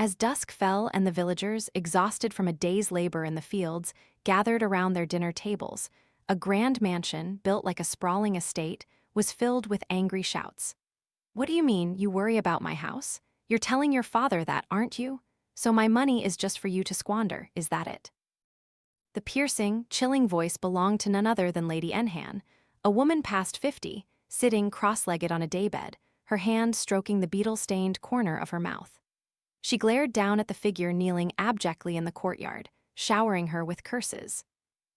As dusk fell and the villagers, exhausted from a day's labor in the fields, gathered around their dinner tables, a grand mansion, built like a sprawling estate, was filled with angry shouts. "What do you mean, you worry about my house? You're telling your father that, aren't you? So my money is just for you to squander, is that it?" The piercing, chilling voice belonged to none other than Lady Nhan, a woman past 50, sitting cross-legged on a daybed, her hand stroking the beetle-stained corner of her mouth. She glared down at the figure kneeling abjectly in the courtyard, showering her with curses.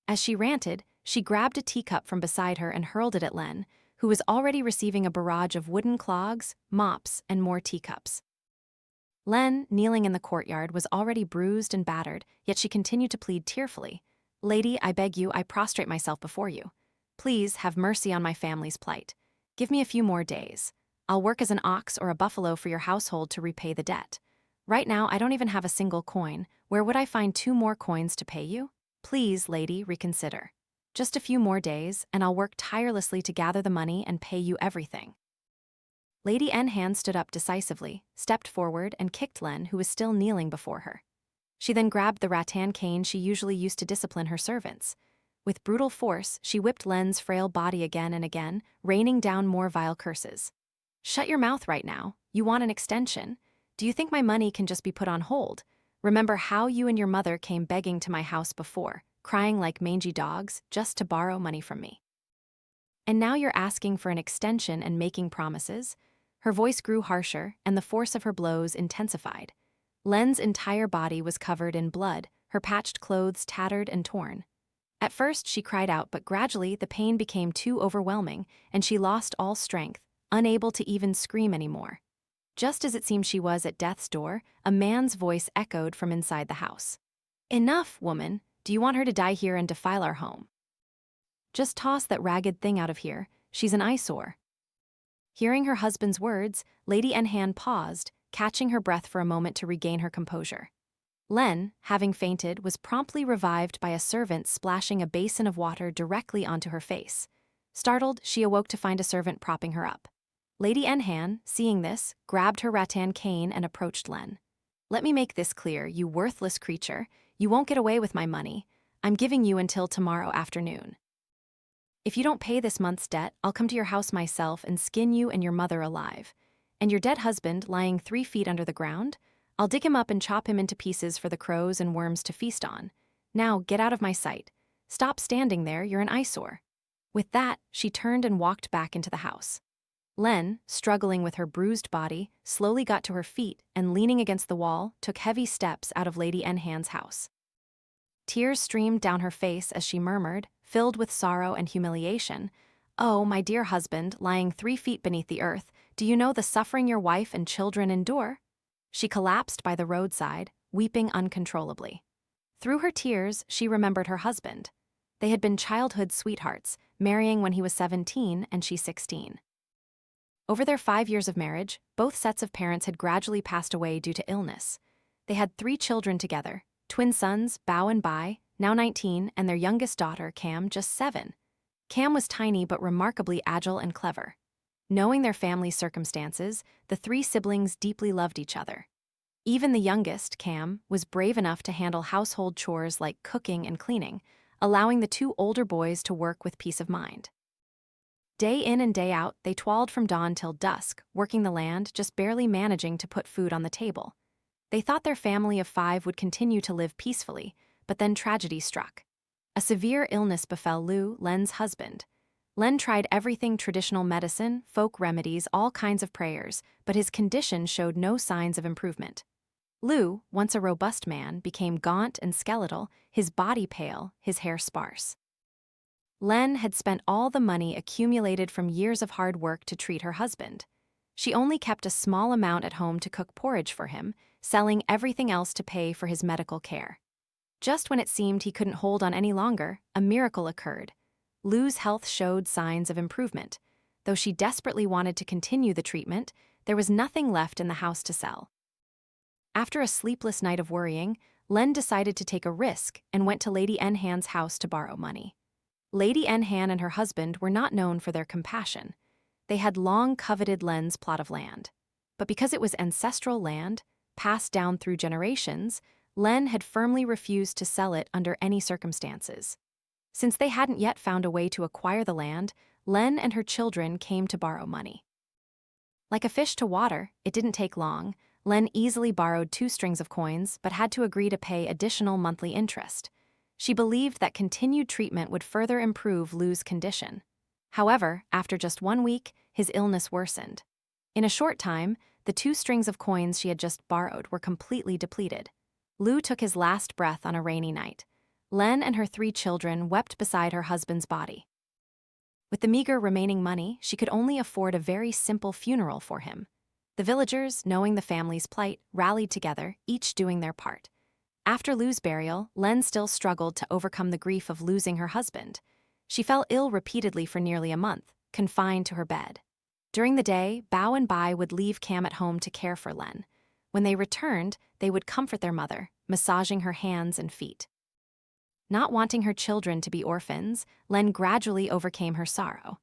As she ranted, she grabbed a teacup from beside her and hurled it at Len, who was already receiving a barrage of wooden clogs, mops, and more teacups. Len, kneeling in the courtyard, was already bruised and battered, yet she continued to plead tearfully. "Lady, I beg you, I prostrate myself before you. Please have mercy on my family's plight. Give me a few more days. I'll work as an ox or a buffalo for your household to repay the debt. Right now, I don't even have a single coin. Where would I find 2 more coins to pay you? Please, lady, reconsider. Just a few more days, and I'll work tirelessly to gather the money and pay you everything." Lady Nhan stood up decisively, stepped forward, and kicked Len, who was still kneeling before her. She then grabbed the rattan cane she usually used to discipline her servants. With brutal force, she whipped Len's frail body again and again, raining down more vile curses. "Shut your mouth right now. You want an extension? Do you think my money can just be put on hold? Remember how you and your mother came begging to my house before, crying like mangy dogs, just to borrow money from me. And now you're asking for an extension and making promises?" Her voice grew harsher, and the force of her blows intensified. Len's entire body was covered in blood, her patched clothes tattered and torn. At first, she cried out, but gradually the pain became too overwhelming, and she lost all strength, unable to even scream anymore. Just as it seemed she was at death's door, a man's voice echoed from inside the house. "Enough, woman. Do you want her to die here and defile our home? Just toss that ragged thing out of here. She's an eyesore." Hearing her husband's words, Lady Nhan paused, catching her breath for a moment to regain her composure. Len, having fainted, was promptly revived by a servant splashing a basin of water directly onto her face. Startled, she awoke to find a servant propping her up. Lady Nhan, seeing this, grabbed her rattan cane and approached Len. "Let me make this clear, you worthless creature. You won't get away with my money. I'm giving you until tomorrow afternoon. If you don't pay this month's debt, I'll come to your house myself and skin you and your mother alive. And your dead husband, lying 3 feet under the ground, I'll dig him up and chop him into pieces for the crows and worms to feast on. Now get out of my sight. Stop standing there, you're an eyesore." With that, she turned and walked back into the house. Len, struggling with her bruised body, slowly got to her feet and, leaning against the wall, took heavy steps out of Lady Nhan's house. Tears streamed down her face as she murmured, filled with sorrow and humiliation, "Oh, my dear husband, lying 3 feet beneath the earth, do you know the suffering your wife and children endure?" She collapsed by the roadside, weeping uncontrollably. Through her tears, she remembered her husband. They had been childhood sweethearts, marrying when he was 17 and she 16. Over their 5 years of marriage, both sets of parents had gradually passed away due to illness. They had 3 children together, twin sons, Bao and Bai, now 19, and their youngest daughter, Cam, just 7. Cam was tiny but remarkably agile and clever. Knowing their family's circumstances, the 3 siblings deeply loved each other. Even the youngest, Cam, was brave enough to handle household chores like cooking and cleaning, allowing the 2 older boys to work with peace of mind. Day in and day out, they toiled from dawn till dusk, working the land, just barely managing to put food on the table. They thought their family of 5 would continue to live peacefully, but then tragedy struck. A severe illness befell Lu, Len's husband. Len tried everything: traditional medicine, folk remedies, all kinds of prayers, but his condition showed no signs of improvement. Lu, once a robust man, became gaunt and skeletal, his body pale, his hair sparse. Len had spent all the money accumulated from years of hard work to treat her husband. She only kept a small amount at home to cook porridge for him, selling everything else to pay for his medical care. Just when it seemed he couldn't hold on any longer, a miracle occurred. Lu's health showed signs of improvement. Though she desperately wanted to continue the treatment, there was nothing left in the house to sell. After a sleepless night of worrying, Len decided to take a risk and went to Lady Nhan's house to borrow money. Lady Nhan and her husband were not known for their compassion. They had long coveted Len's plot of land. But because it was ancestral land, passed down through generations, Len had firmly refused to sell it under any circumstances. Since they hadn't yet found a way to acquire the land, Len and her children came to borrow money. Like a fish to water, it didn't take long. Len easily borrowed 2 strings of coins but had to agree to pay additional monthly interest. She believed that continued treatment would further improve Lou's condition. However, after just 1 week, his illness worsened. In a short time, the 2 strings of coins she had just borrowed were completely depleted. Lou took his last breath on a rainy night. Len and her 3 children wept beside her husband's body. With the meager remaining money, she could only afford a very simple funeral for him. The villagers, knowing the family's plight, rallied together, each doing their part. After Lou's burial, Len still struggled to overcome the grief of losing her husband. She fell ill repeatedly for nearly a month, confined to her bed. During the day, Bao and Bai would leave Cam at home to care for Len. When they returned, they would comfort their mother, massaging her hands and feet. Not wanting her children to be orphans, Len gradually overcame her sorrow.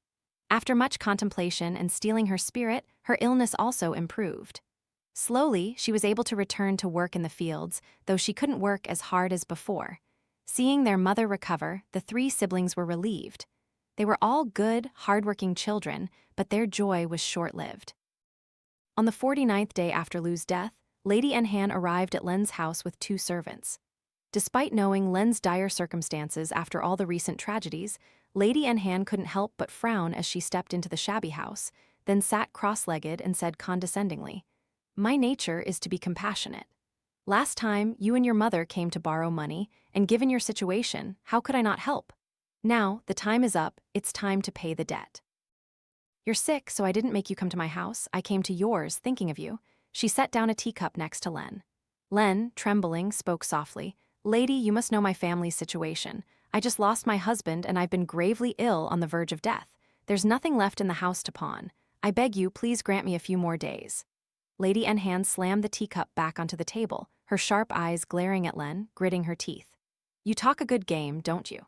After much contemplation and steeling her spirit, her illness also improved. Slowly, she was able to return to work in the fields, though she couldn't work as hard as before. Seeing their mother recover, the 3 siblings were relieved. They were all good, hardworking children, but their joy was short-lived. On the 49th day after Lou's death, Lady Nhan arrived at Len's house with 2 servants. Despite knowing Len's dire circumstances after all the recent tragedies, Lady Nhan couldn't help but frown as she stepped into the shabby house, then sat cross-legged and said condescendingly, "My nature is to be compassionate. Last time, you and your mother came to borrow money, and given your situation, how could I not help? Now, the time is up, it's time to pay the debt. You're sick, so I didn't make you come to my house, I came to yours, thinking of you." She set down a teacup next to Len. Len, trembling, spoke softly, "Lady, you must know my family's situation. I just lost my husband and I've been gravely ill on the verge of death. There's nothing left in the house to pawn. I beg you, please grant me a few more days." Lady Nhan slammed the teacup back onto the table, her sharp eyes glaring at Len, gritting her teeth. "You talk a good game, don't you?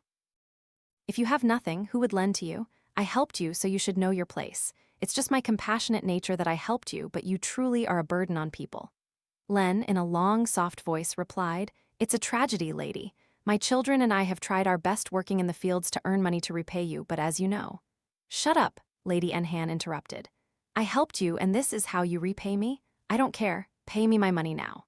If you have nothing, who would lend to you? I helped you, so you should know your place. It's just my compassionate nature that I helped you, but you truly are a burden on people." Len, in a long, soft voice, replied, "It's a tragedy, lady. My children and I have tried our best working in the fields to earn money to repay you, but as you know—" "Shut up," Lady Nhan interrupted. "I helped you, and this is how you repay me? I don't care. Pay me my money now."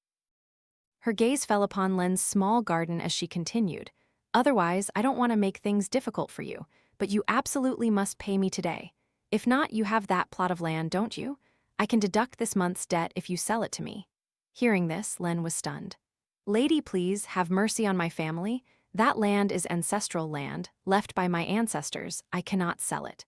Her gaze fell upon Len's small garden as she continued, "Otherwise, I don't want to make things difficult for you, but you absolutely must pay me today. If not, you have that plot of land, don't you? I can deduct this month's debt if you sell it to me." Hearing this, Len was stunned. "Lady, please, have mercy on my family. That land is ancestral land, left by my ancestors. I cannot sell it."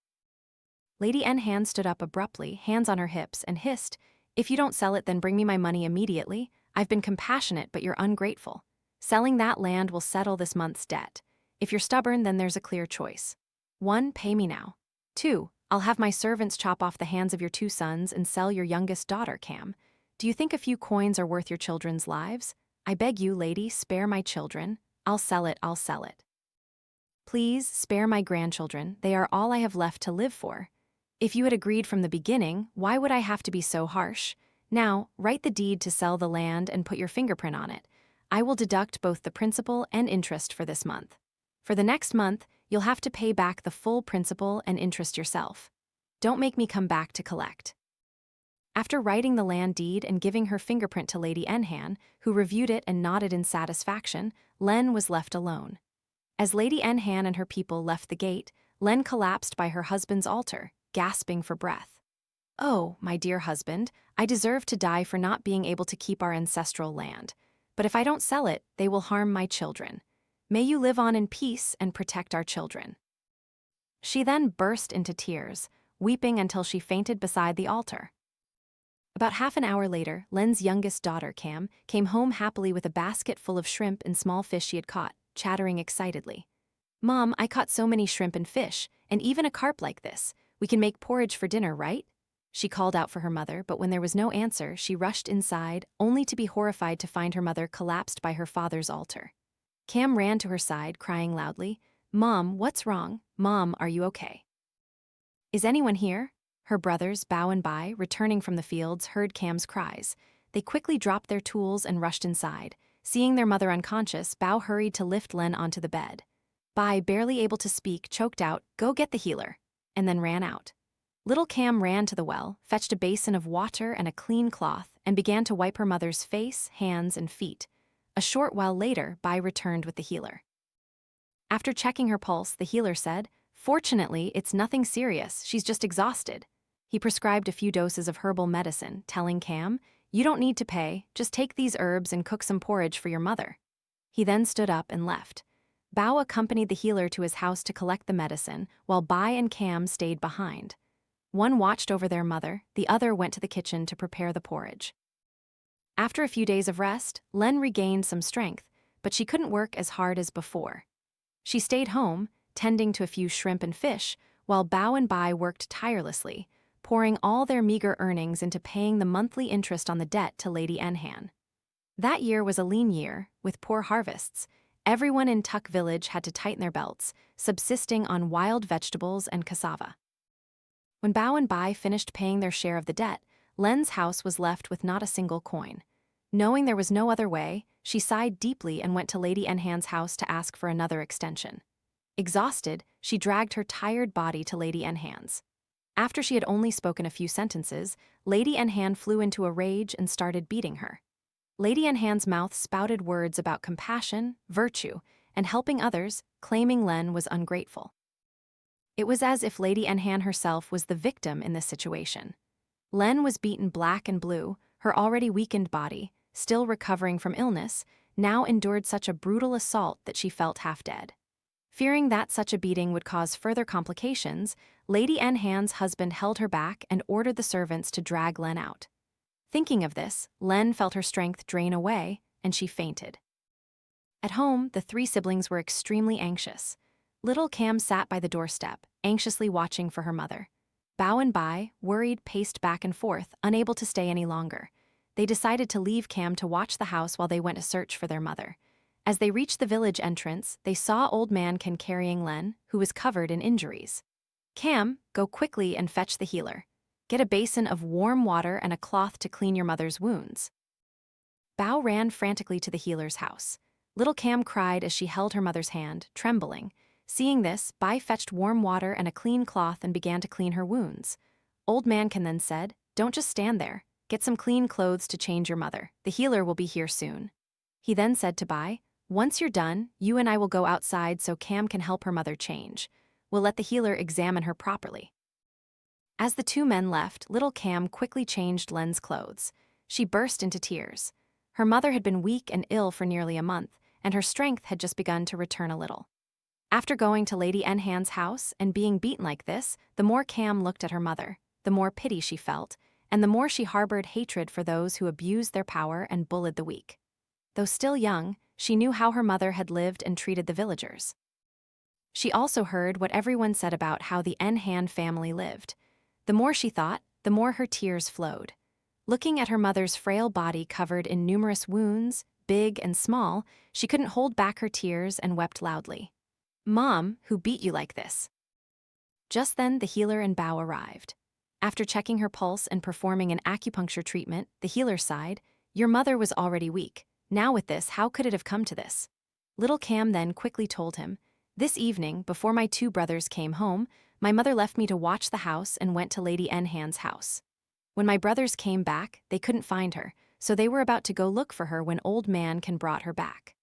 Lady Nhan stood up abruptly, hands on her hips, and hissed, "If you don't sell it, then bring me my money immediately. I've been compassionate, but you're ungrateful. Selling that land will settle this month's debt. If you're stubborn, then there's a clear choice. 1, pay me now. 2, I'll have my servants chop off the hands of your 2 sons and sell your youngest daughter, Cam. Do you think a few coins are worth your children's lives? I beg you, lady, spare my children. I'll sell it, I'll sell it. Please, spare my grandchildren, they are all I have left to live for. If you had agreed from the beginning, why would I have to be so harsh? Now, write the deed to sell the land and put your fingerprint on it. I will deduct both the principal and interest for this month. For the next month, you'll have to pay back the full principal and interest yourself. Don't make me come back to collect." After writing the land deed and giving her fingerprint to Lady Nhan, who reviewed it and nodded in satisfaction, Len was left alone. As Lady Nhan and her people left the gate, Len collapsed by her husband's altar, gasping for breath. "Oh, my dear husband, I deserve to die for not being able to keep our ancestral land. But if I don't sell it, they will harm my children. May you live on in peace and protect our children." She then burst into tears, weeping until she fainted beside the altar. About half an hour later, Len's youngest daughter, Cam, came home happily with a basket full of shrimp and small fish she had caught, chattering excitedly. "Mom, I caught so many shrimp and fish, and even a carp like this. We can make porridge for dinner, right?" She called out for her mother, but when there was no answer, she rushed inside, only to be horrified to find her mother collapsed by her father's altar. Cam ran to her side, crying loudly, "Mom, what's wrong? Mom, are you okay?" "Is anyone here?" Her brothers, Bao and Bai, returning from the fields, heard Cam's cries. They quickly dropped their tools and rushed inside. Seeing their mother unconscious, Bao hurried to lift Len onto the bed. Bai, barely able to speak, choked out, "Go get the healer," and then ran out. Little Cam ran to the well, fetched a basin of water and a clean cloth, and began to wipe her mother's face, hands, and feet. A short while later, Bai returned with the healer. After checking her pulse, the healer said, "Fortunately, it's nothing serious, she's just exhausted." He prescribed a few doses of herbal medicine, telling Cam, "You don't need to pay, just take these herbs and cook some porridge for your mother." He then stood up and left. Bao accompanied the healer to his house to collect the medicine, while Bai and Cam stayed behind. One watched over their mother, the other went to the kitchen to prepare the porridge. After a few days of rest, Len regained some strength, but she couldn't work as hard as before. She stayed home, tending to a few shrimp and fish, while Bao and Bai worked tirelessly, pouring all their meager earnings into paying the monthly interest on the debt to Lady Nhan. That year was a lean year, with poor harvests. Everyone in Tuk village had to tighten their belts, subsisting on wild vegetables and cassava. When Bao and Bai finished paying their share of the debt, Len's house was left with not a single coin. Knowing there was no other way, she sighed deeply and went to Lady Nhan's house to ask for another extension. Exhausted, she dragged her tired body to Lady Nhan's. After she had only spoken a few sentences, Lady Nhan flew into a rage and started beating her. Lady Nhan's mouth spouted words about compassion, virtue, and helping others, claiming Len was ungrateful. It was as if Lady Nhan herself was the victim in this situation. Len was beaten black and blue, her already weakened body, still recovering from illness, now endured such a brutal assault that she felt half dead. Fearing that such a beating would cause further complications, Lady Nhan's husband held her back and ordered the servants to drag Len out. Thinking of this, Len felt her strength drain away, and she fainted. At home, the three siblings were extremely anxious. Little Cam sat by the doorstep, anxiously watching for her mother. Bao and Bai, worried, paced back and forth, unable to stay any longer. They decided to leave Cam to watch the house while they went to search for their mother. As they reached the village entrance, they saw Old Man Can carrying Len, who was covered in injuries. "Cam, go quickly and fetch the healer. Get a basin of warm water and a cloth to clean your mother's wounds." Bao ran frantically to the healer's house. Little Cam cried as she held her mother's hand, trembling. Seeing this, Bai fetched warm water and a clean cloth and began to clean her wounds. Old Man Can then said, "Don't just stand there. Get some clean clothes to change your mother. The healer will be here soon." He then said to Bai, "Once you're done, you and I will go outside so Cam can help her mother change. We'll let the healer examine her properly." As the two men left, little Cam quickly changed Len's clothes. She burst into tears. Her mother had been weak and ill for nearly a month, and her strength had just begun to return a little. After going to Lady Nhan's house and being beaten like this, the more Cam looked at her mother, the more pity she felt, and the more she harbored hatred for those who abused their power and bullied the weak. Though still young, she knew how her mother had lived and treated the villagers. She also heard what everyone said about how the Nhan family lived. The more she thought, the more her tears flowed. Looking at her mother's frail body covered in numerous wounds, big and small, she couldn't hold back her tears and wept loudly. "Mom, who beat you like this?" Just then, the healer and Bao arrived. After checking her pulse and performing an acupuncture treatment, the healer sighed, "Your mother was already weak. Now with this, how could it have come to this?" Little Cam then quickly told him, "This evening, before my two brothers came home, my mother left me to watch the house and went to Lady Nhan's house. When my brothers came back, they couldn't find her, so they were about to go look for her when Old Man Can brought her back."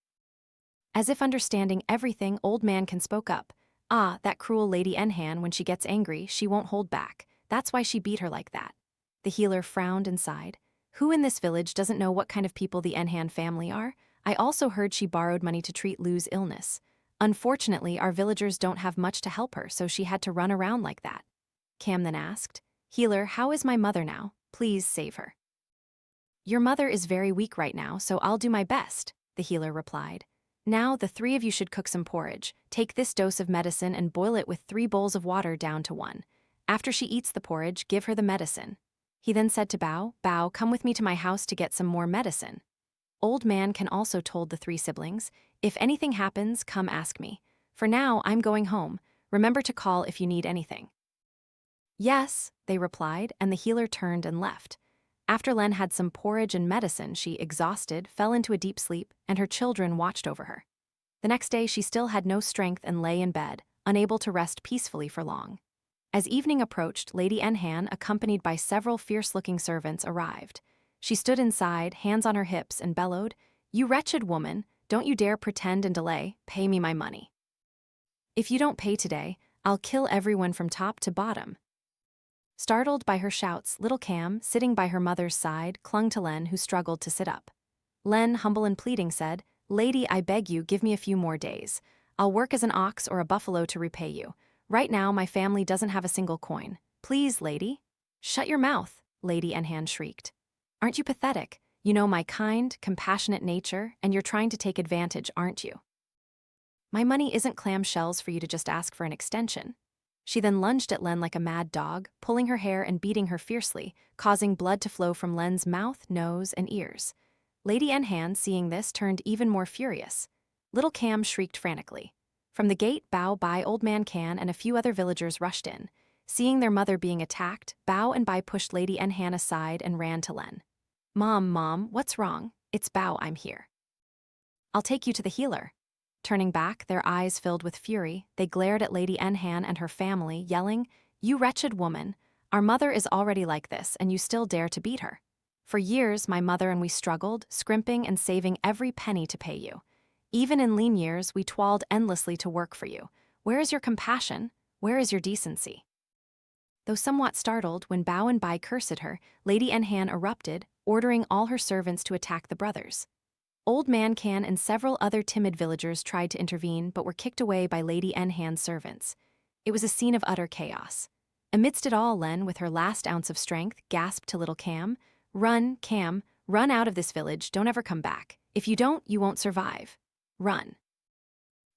As if understanding everything, Old Man Can spoke up. "Ah, that cruel Lady Nhan, when she gets angry, she won't hold back. That's why she beat her like that." The healer frowned and sighed. "Who in this village doesn't know what kind of people the Nhan family are? I also heard she borrowed money to treat Lu's illness. Unfortunately, our villagers don't have much to help her, so she had to run around like that." Cam then asked, "Healer, how is my mother now? Please save her." "Your mother is very weak right now, so I'll do my best," the healer replied. "Now, the three of you should cook some porridge. Take this dose of medicine and boil it with 3 bowls of water down to 1. After she eats the porridge, give her the medicine." He then said to Bao, "Bao, come with me to my house to get some more medicine." Old Man Can also told the 3 siblings, "If anything happens, come ask me. For now, I'm going home. Remember to call if you need anything." "Yes," they replied, and the healer turned and left. After Len had some porridge and medicine, she, exhausted, fell into a deep sleep, and her children watched over her. The next day, she still had no strength and lay in bed, unable to rest peacefully for long. As evening approached, Lady Nhan, accompanied by several fierce-looking servants, arrived. She stood inside, hands on her hips, and bellowed, "You wretched woman, don't you dare pretend and delay, pay me my money. If you don't pay today, I'll kill everyone from top to bottom." Startled by her shouts, little Cam, sitting by her mother's side, clung to Len, who struggled to sit up. Len, humble and pleading, said, "Lady, I beg you, give me a few more days. I'll work as an ox or a buffalo to repay you. Right now, my family doesn't have a single coin. Please, lady." "Shut your mouth," Lady Nhan shrieked. "Aren't you pathetic? You know my kind, compassionate nature, and you're trying to take advantage, aren't you? My money isn't clam shells for you to just ask for an extension." She then lunged at Len like a mad dog, pulling her hair and beating her fiercely, causing blood to flow from Len's mouth, nose, and ears. Lady Nhan, seeing this, turned even more furious. Little Cam shrieked frantically. From the gate, Bao, Bai, Old Man Can, and a few other villagers rushed in. Seeing their mother being attacked, Bao and Bai pushed Lady Nhan aside and ran to Len. Mom, what's wrong? It's Bao, I'm here. I'll take you to the healer." Turning back, their eyes filled with fury, they glared at Lady Nhan and her family, yelling, "You wretched woman, our mother is already like this, and you still dare to beat her. For years, my mother and we struggled, scrimping and saving every penny to pay you. Even in lean years, we toiled endlessly to work for you. Where is your compassion? Where is your decency?" Though somewhat startled when Bao and Bai cursed her, Lady Nhan erupted, ordering all her servants to attack the brothers. Old Man Can and several other timid villagers tried to intervene but were kicked away by Lady Nhan's servants. It was a scene of utter chaos. Amidst it all, Len, with her last ounce of strength, gasped to little Cam, "Run, Cam, run out of this village, don't ever come back. If you don't, you won't survive. Run."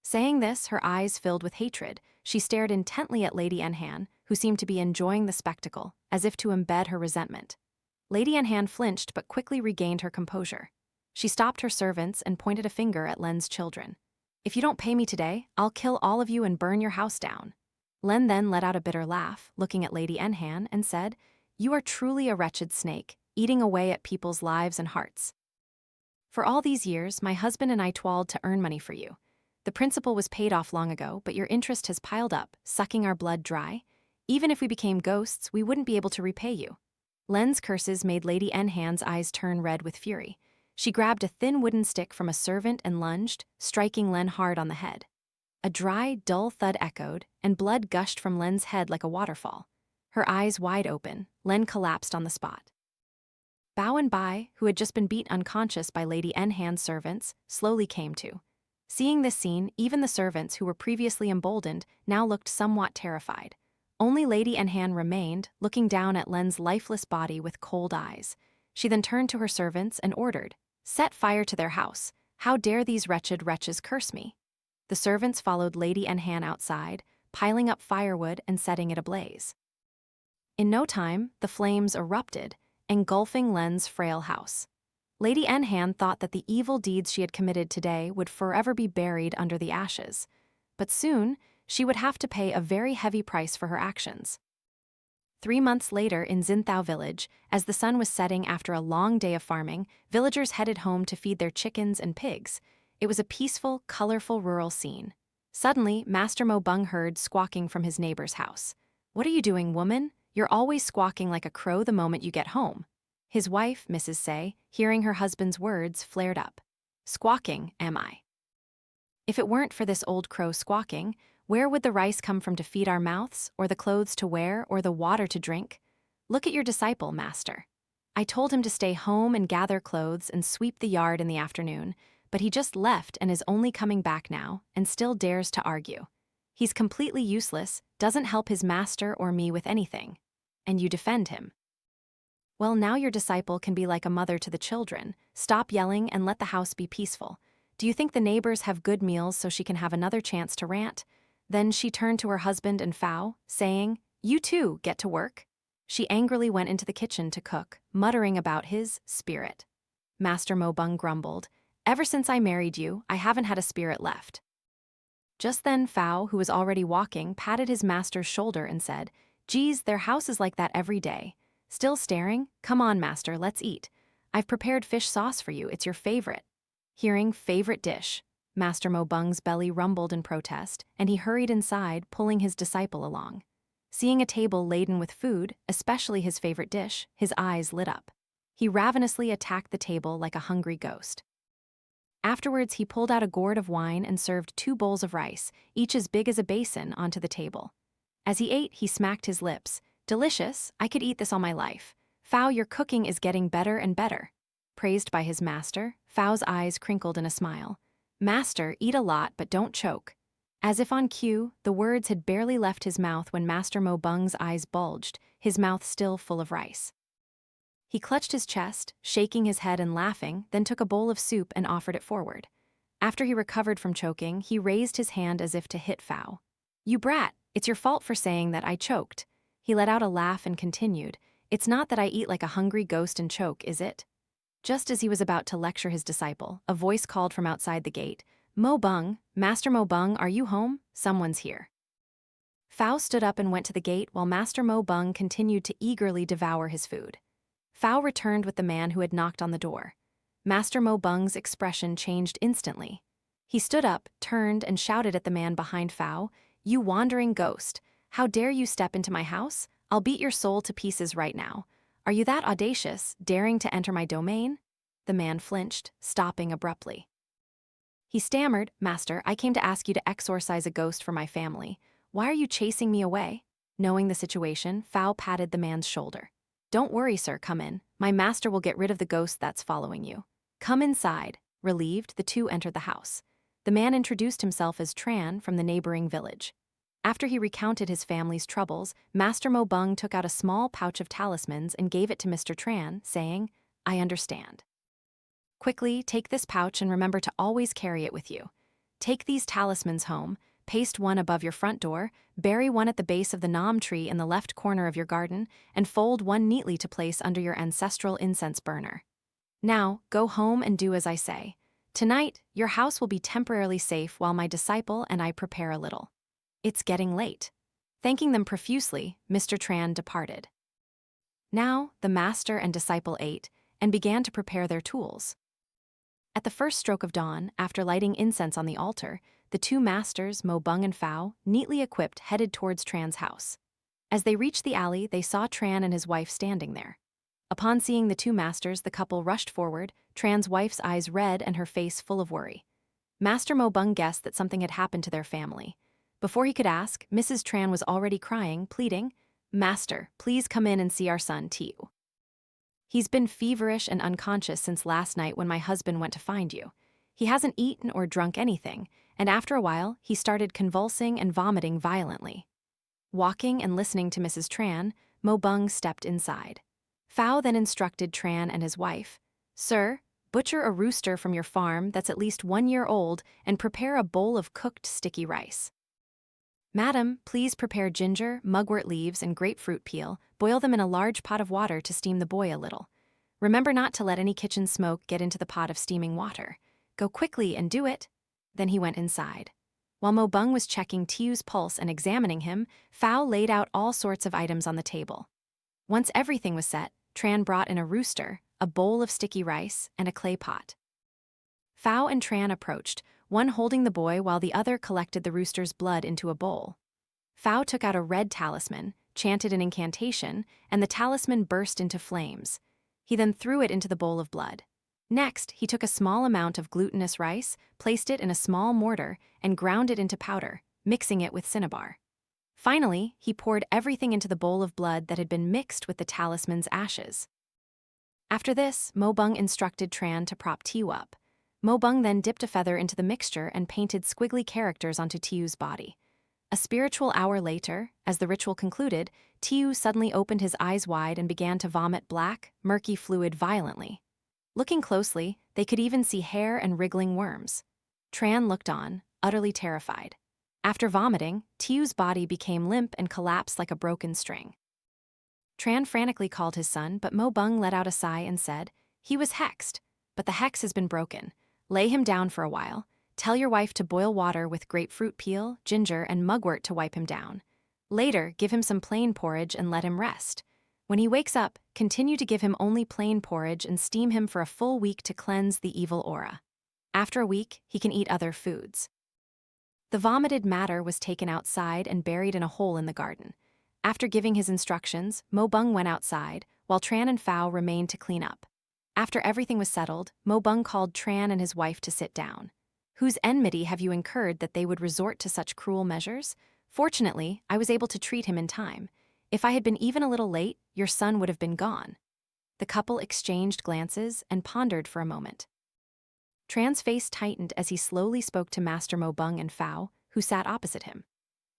Saying this, her eyes filled with hatred, she stared intently at Lady Nhan, who seemed to be enjoying the spectacle, as if to embed her resentment. Lady Nhan flinched but quickly regained her composure. She stopped her servants and pointed a finger at Len's children. "If you don't pay me today, I'll kill all of you and burn your house down." Len then let out a bitter laugh, looking at Lady Nhan, and said, "You are truly a wretched snake, eating away at people's lives and hearts. For all these years, my husband and I toiled to earn money for you. The principal was paid off long ago, but your interest has piled up, sucking our blood dry. Even if we became ghosts, we wouldn't be able to repay you." Len's curses made Lady Nhan's eyes turn red with fury. She grabbed a thin wooden stick from a servant and lunged, striking Len hard on the head. A dry, dull thud echoed, and blood gushed from Len's head like a waterfall. Her eyes wide open, Len collapsed on the spot. Bao and Bai, who had just been beat unconscious by Lady Nhan's servants, slowly came to. Seeing this scene, even the servants, who were previously emboldened, now looked somewhat terrified. Only Lady Nhan remained, looking down at Len's lifeless body with cold eyes. She then turned to her servants and ordered, "Set fire to their house. How dare these wretched wretches curse me?" The servants followed Lady Nhan outside, piling up firewood and setting it ablaze. In no time, the flames erupted, engulfing Len's frail house. Lady Nhan thought that the evil deeds she had committed today would forever be buried under the ashes. But soon, she would have to pay a very heavy price for her actions. 3 months later in Xinthao village, as the sun was setting after a long day of farming, villagers headed home to feed their chickens and pigs. It was a peaceful, colorful rural scene. Suddenly, Master Mo Bung heard squawking from his neighbor's house. "What are you doing, woman? You're always squawking like a crow the moment you get home." His wife, Mrs. Say, hearing her husband's words, flared up. "Squawking, am I? If it weren't for this old crow squawking, where would the rice come from to feed our mouths, or the clothes to wear, or the water to drink? Look at your disciple, master. I told him to stay home and gather clothes and sweep the yard in the afternoon, but he just left and is only coming back now, and still dares to argue. He's completely useless, doesn't help his master or me with anything. And you defend him. Well, now your disciple can be like a mother to the children. Stop yelling and let the house be peaceful. Do you think the neighbors have good meals so she can have another chance to rant?" Then she turned to her husband and Phao, saying, "You too, get to work." She angrily went into the kitchen to cook, muttering about his spirit. Master Mo Bung grumbled, "Ever since I married you, I haven't had a spirit left." Just then Phao, who was already walking, patted his master's shoulder and said, "Geez, their house is like that every day. Still staring? Come on, master, let's eat. I've prepared fish sauce for you, it's your favorite. Hearing favorite dish, Master Mo Bung's belly rumbled in protest, and he hurried inside, pulling his disciple along. Seeing a table laden with food, especially his favorite dish, his eyes lit up. He ravenously attacked the table like a hungry ghost. Afterwards, he pulled out a gourd of wine and served 2 bowls of rice, each as big as a basin, onto the table. As he ate, he smacked his lips. Delicious, I could eat this all my life. Phao, your cooking is getting better and better. Praised by his master, Phao's eyes crinkled in a smile. Master, eat a lot but don't choke. As if on cue, the words had barely left his mouth when Master Mo Bung's eyes bulged, his mouth still full of rice. He clutched his chest, shaking his head and laughing, then took a bowl of soup and offered it forward. After he recovered from choking, he raised his hand as if to hit Phao. You brat, it's your fault for saying that I choked. He let out a laugh and continued, it's not that I eat like a hungry ghost and choke, is it? Just as he was about to lecture his disciple, a voice called from outside the gate, Mo Bung, Master Mo Bung, are you home? Someone's here. Phao stood up and went to the gate while Master Mo Bung continued to eagerly devour his food. Phao returned with the man who had knocked on the door. Master Mo Bung's expression changed instantly. He stood up, turned, and shouted at the man behind Phao, You wandering ghost, how dare you step into my house? I'll beat your soul to pieces right now. Are you that audacious, daring to enter my domain? The man flinched, stopping abruptly. He stammered, Master, I came to ask you to exorcise a ghost for my family. Why are you chasing me away? Knowing the situation, Phao patted the man's shoulder. Don't worry, sir, come in. My master will get rid of the ghost that's following you. Come inside. Relieved, the two entered the house. The man introduced himself as Tran from the neighboring village. After he recounted his family's troubles, Master Mo Bung took out a small pouch of talismans and gave it to Mr. Tran, saying, I understand. Quickly, take this pouch and remember to always carry it with you. Take these talismans home, paste one above your front door, bury one at the base of the Nam tree in the left corner of your garden, and fold one neatly to place under your ancestral incense burner. Now, go home and do as I say. Tonight, your house will be temporarily safe while my disciple and I prepare a little. It's getting late. Thanking them profusely, Mr. Tran departed. Now, the master and disciple ate and began to prepare their tools. At the first stroke of dawn, after lighting incense on the altar, the two masters, Mo Bung and Phao, neatly equipped, headed towards Tran's house. As they reached the alley, they saw Tran and his wife standing there. Upon seeing the two masters, the couple rushed forward, Tran's wife's eyes red and her face full of worry. Master Mo Bung guessed that something had happened to their family. Before he could ask, Mrs. Tran was already crying, pleading, Master, please come in and see our son, Tiu. He's been feverish and unconscious since last night when my husband went to find you. He hasn't eaten or drunk anything, and after a while, he started convulsing and vomiting violently. Walking and listening to Mrs. Tran, Mo Bung stepped inside. Phao then instructed Tran and his wife, Sir, butcher a rooster from your farm that's at least 1 year old and prepare a bowl of cooked sticky rice. Madam, please prepare ginger, mugwort leaves, and grapefruit peel, boil them in a large pot of water to steam the boy a little. Remember not to let any kitchen smoke get into the pot of steaming water. Go quickly and do it. Then he went inside. While Mo Bung was checking Tiu's pulse and examining him, Phao laid out all sorts of items on the table. Once everything was set, Tran brought in a rooster, a bowl of sticky rice, and a clay pot. Phao and Tran approached, one holding the boy while the other collected the rooster's blood into a bowl. Phao took out a red talisman, chanted an incantation, and the talisman burst into flames. He then threw it into the bowl of blood. Next, he took a small amount of glutinous rice, placed it in a small mortar, and ground it into powder, mixing it with cinnabar. Finally, he poured everything into the bowl of blood that had been mixed with the talisman's ashes. After this, Mo Bung instructed Tran to prop Tiu up. Mo Bung then dipped a feather into the mixture and painted squiggly characters onto Tiu's body. A spiritual hour later, as the ritual concluded, Tiu suddenly opened his eyes wide and began to vomit black, murky fluid violently. Looking closely, they could even see hair and wriggling worms. Tran looked on, utterly terrified. After vomiting, Tiu's body became limp and collapsed like a broken string. Tran frantically called his son, but Mo Bung let out a sigh and said, He was hexed, but the hex has been broken. Lay him down for a while. Tell your wife to boil water with grapefruit peel, ginger, and mugwort to wipe him down. Later, give him some plain porridge and let him rest. When he wakes up, continue to give him only plain porridge and steam him for a full week to cleanse the evil aura. After a week, he can eat other foods. The vomited matter was taken outside and buried in a hole in the garden. After giving his instructions, Mo Bung went outside, while Tran and Phao remained to clean up. After everything was settled, Mo Bung called Tran and his wife to sit down. Whose enmity have you incurred that they would resort to such cruel measures? Fortunately, I was able to treat him in time. If I had been even a little late, your son would have been gone. The couple exchanged glances and pondered for a moment. Tran's face tightened as he slowly spoke to Master Mo Bung and Phao, who sat opposite him.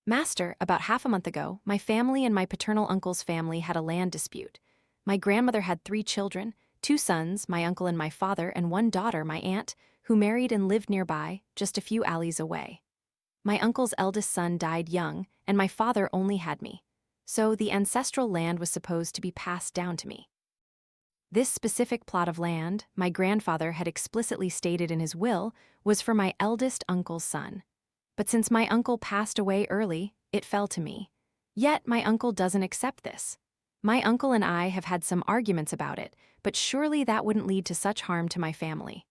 Master, about half a month ago, my family and my paternal uncle's family had a land dispute. My grandmother had 3 children, 2 sons, my uncle and my father, and 1 daughter, my aunt, who married and lived nearby, just a few alleys away. My uncle's eldest son died young, and my father only had me. So the ancestral land was supposed to be passed down to me. This specific plot of land, my grandfather had explicitly stated in his will, was for my eldest uncle's son. But since my uncle passed away early, it fell to me. Yet my uncle doesn't accept this. My uncle and I have had some arguments about it, but surely that wouldn't lead to such harm to my family.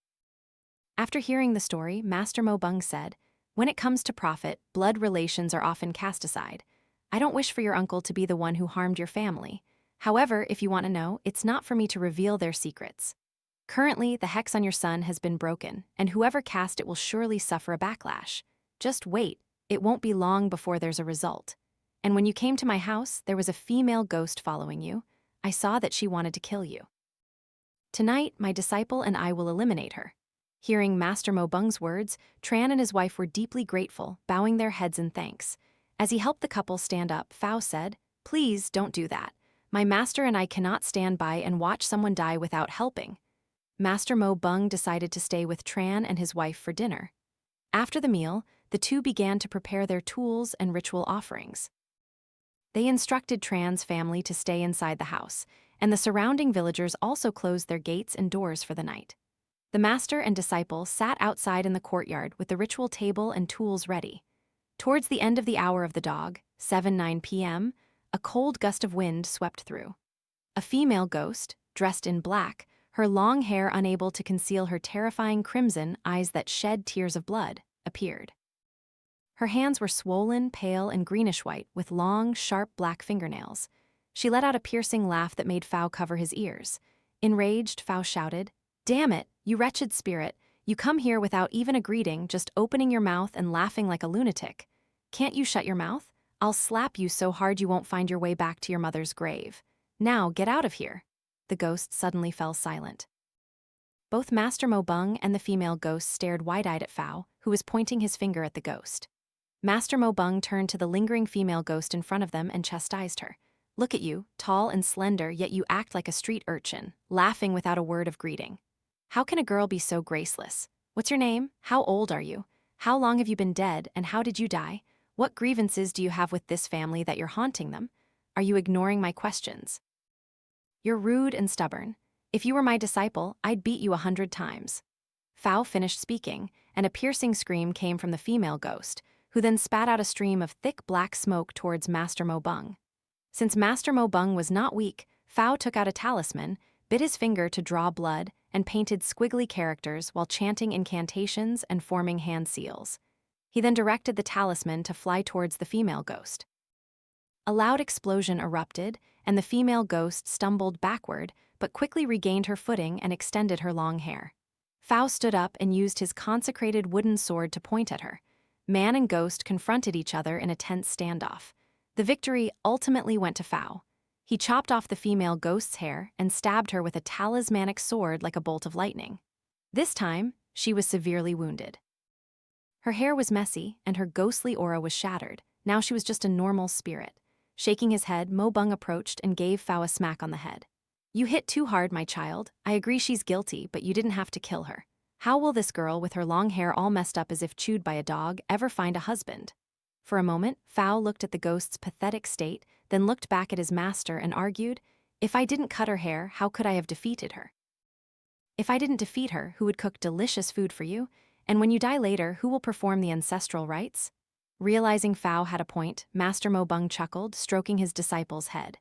After hearing the story, Master Mo Bung said, "When it comes to profit, blood relations are often cast aside. I don't wish for your uncle to be the one who harmed your family. However, if you want to know, it's not for me to reveal their secrets. Currently, the hex on your son has been broken, and whoever cast it will surely suffer a backlash. Just wait, it won't be long before there's a result. And when you came to my house, there was a female ghost following you. I saw that she wanted to kill you. Tonight, my disciple and I will eliminate her." Hearing Master Mo Bung's words, Tran and his wife were deeply grateful, bowing their heads in thanks. As he helped the couple stand up, Phao said, "Please don't do that. My master and I cannot stand by and watch someone die without helping." Master Mo Bung decided to stay with Tran and his wife for dinner. After the meal, the two began to prepare their tools and ritual offerings. They instructed Tran's family to stay inside the house, and the surrounding villagers also closed their gates and doors for the night. The master and disciple sat outside in the courtyard with the ritual table and tools ready. Towards the end of the hour of the dog, 7:09 p.m., a cold gust of wind swept through. A female ghost, dressed in black, her long hair unable to conceal her terrifying crimson eyes that shed tears of blood, appeared. Her hands were swollen, pale, and greenish-white, with long, sharp black fingernails. She let out a piercing laugh that made Phao cover his ears. Enraged, Phao shouted, "Damn it, you wretched spirit! You come here without even a greeting, just opening your mouth and laughing like a lunatic. Can't you shut your mouth? I'll slap you so hard you won't find your way back to your mother's grave. Now, get out of here." The ghost suddenly fell silent. Both Master Mo Bung and the female ghost stared wide-eyed at Phao, who was pointing his finger at the ghost. Master Mo Bung turned to the lingering female ghost in front of them and chastised her. "Look at you, tall and slender, yet you act like a street urchin, laughing without a word of greeting. How can a girl be so graceless? What's your name? How old are you? How long have you been dead, and how did you die? What grievances do you have with this family that you're haunting them? Are you ignoring my questions? You're rude and stubborn. If you were my disciple, I'd beat you 100 times." Phao finished speaking, and a piercing scream came from the female ghost, who then spat out a stream of thick black smoke towards Master Mo Bung. Since Master Mo Bung was not weak, Phao took out a talisman, bit his finger to draw blood, and painted squiggly characters while chanting incantations and forming hand seals. He then directed the talisman to fly towards the female ghost. A loud explosion erupted, and the female ghost stumbled backward, but quickly regained her footing and extended her long hair. Phao stood up and used his consecrated wooden sword to point at her. Man and ghost confronted each other in a tense standoff. The victory ultimately went to Phao. He chopped off the female ghost's hair and stabbed her with a talismanic sword like a bolt of lightning. This time, she was severely wounded. Her hair was messy, and her ghostly aura was shattered. Now she was just a normal spirit. Shaking his head, Mo Bung approached and gave Phao a smack on the head. "You hit too hard, my child. I agree she's guilty, but you didn't have to kill her. How will this girl, with her long hair all messed up as if chewed by a dog, ever find a husband?" For a moment, Phao looked at the ghost's pathetic state, then looked back at his master and argued, "If I didn't cut her hair, how could I have defeated her? If I didn't defeat her, who would cook delicious food for you? And when you die later, who will perform the ancestral rites?" Realizing Phao had a point, Master Mo Bung chuckled, stroking his disciple's head.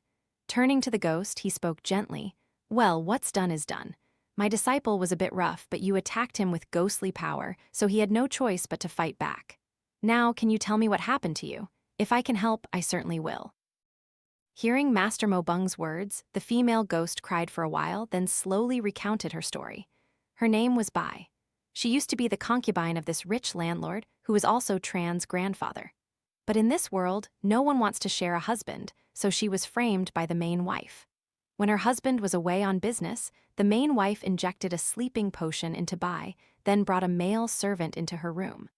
Turning to the ghost, he spoke gently. Well, what's done is done. My disciple was a bit rough, but you attacked him with ghostly power, so he had no choice but to fight back. Now, can you tell me what happened to you? If I can help, I certainly will. Hearing Master Mo Bung's words, the female ghost cried for a while, then slowly recounted her story. Her name was Bai. She used to be the concubine of this rich landlord, who was also Tran's grandfather. But in this world, no one wants to share a husband, so she was framed by the main wife. When her husband was away on business, the main wife injected a sleeping potion into Bai, then brought a male servant into her room.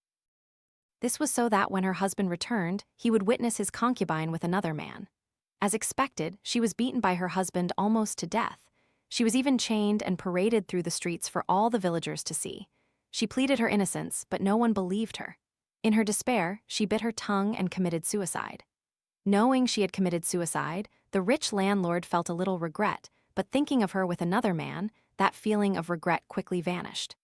This was so that when her husband returned, he would witness his concubine with another man. As expected, she was beaten by her husband almost to death. She was even chained and paraded through the streets for all the villagers to see. She pleaded her innocence, but no one believed her. In her despair, she bit her tongue and committed suicide. Knowing she had committed suicide, the rich landlord felt a little regret, but thinking of her with another man, that feeling of regret quickly vanished.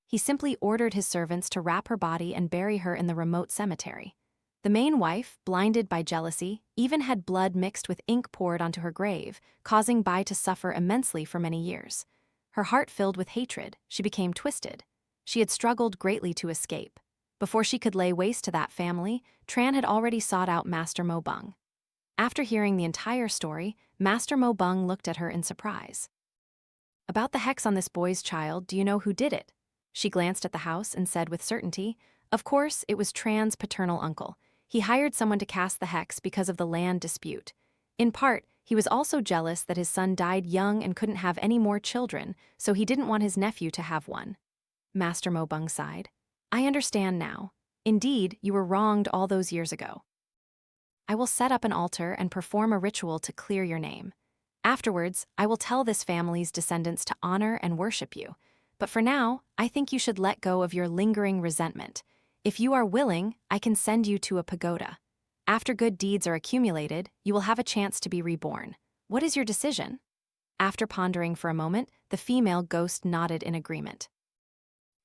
He simply ordered his servants to wrap her body and bury her in the remote cemetery. The main wife, blinded by jealousy, even had blood mixed with ink poured onto her grave, causing Bai to suffer immensely for many years. Her heart filled with hatred, she became twisted. She had struggled greatly to escape. Before she could lay waste to that family, Tran had already sought out Master Mo Bung. After hearing the entire story, Master Mo Bung looked at her in surprise. About the hex on this boy's child, do you know who did it? She glanced at the house and said with certainty, of course, it was Tran's paternal uncle. He hired someone to cast the hex because of the land dispute. In part, he was also jealous that his son died young and couldn't have any more children, so he didn't want his nephew to have one. Master Mo Bung sighed. I understand now. Indeed, you were wronged all those years ago. I will set up an altar and perform a ritual to clear your name. Afterwards, I will tell this family's descendants to honor and worship you. But for now, I think you should let go of your lingering resentment. If you are willing, I can send you to a pagoda. After good deeds are accumulated, you will have a chance to be reborn. What is your decision? After pondering for a moment, the female ghost nodded in agreement.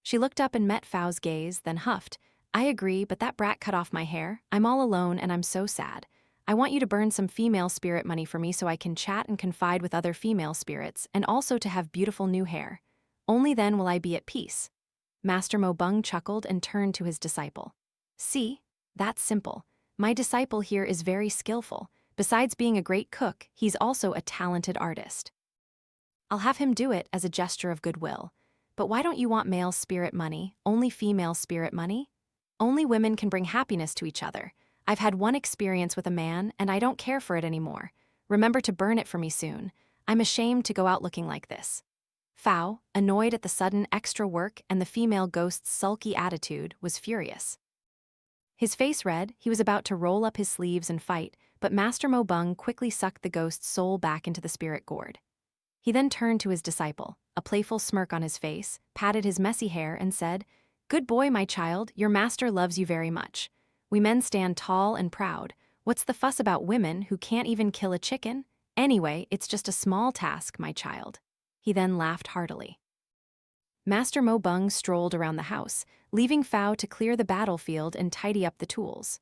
She looked up and met Fao's gaze, then huffed. I agree, but that brat cut off my hair. I'm all alone and I'm so sad. I want you to burn some female spirit money for me so I can chat and confide with other female spirits, and also to have beautiful new hair. Only then will I be at peace. Master Mo Bung chuckled and turned to his disciple. See, that's simple. My disciple here is very skillful. Besides being a great cook, he's also a talented artist. I'll have him do it as a gesture of goodwill. But why don't you want male spirit money, only female spirit money? Only women can bring happiness to each other. I've had one experience with a man, and I don't care for it anymore. Remember to burn it for me soon. I'm ashamed to go out looking like this. Fao, annoyed at the sudden extra work and the female ghost's sulky attitude, was furious. His face red, he was about to roll up his sleeves and fight, but Master Mo Bung quickly sucked the ghost's soul back into the spirit gourd. He then turned to his disciple, a playful smirk on his face, patted his messy hair, and said, Good boy, my child, your master loves you very much. We men stand tall and proud. What's the fuss about women who can't even kill a chicken? Anyway, it's just a small task, my child. He then laughed heartily. Master Mo Bung strolled around the house, leaving Fao to clear the battlefield and tidy up the tools.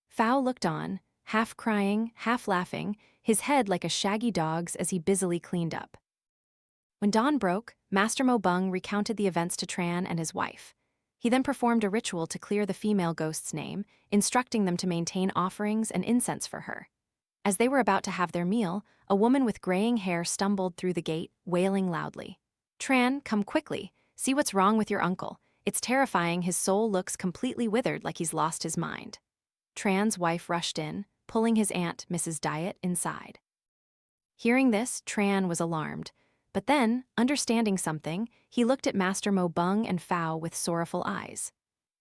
Fao looked on, half crying, half laughing, his head like a shaggy dog's as he busily cleaned up. When dawn broke, Master Mo Bung recounted the events to Tran and his wife. He then performed a ritual to clear the female ghost's name, instructing them to maintain offerings and incense for her. As they were about to have their meal, a woman with graying hair stumbled through the gate, wailing loudly. Tran, come quickly. See what's wrong with your uncle. It's terrifying, his soul looks completely withered like he's lost his mind. Tran's wife rushed in, pulling his aunt, Mrs. Diet, inside. Hearing this, Tran was alarmed. But then, understanding something, he looked at Master Mo Bung and Fao with sorrowful eyes.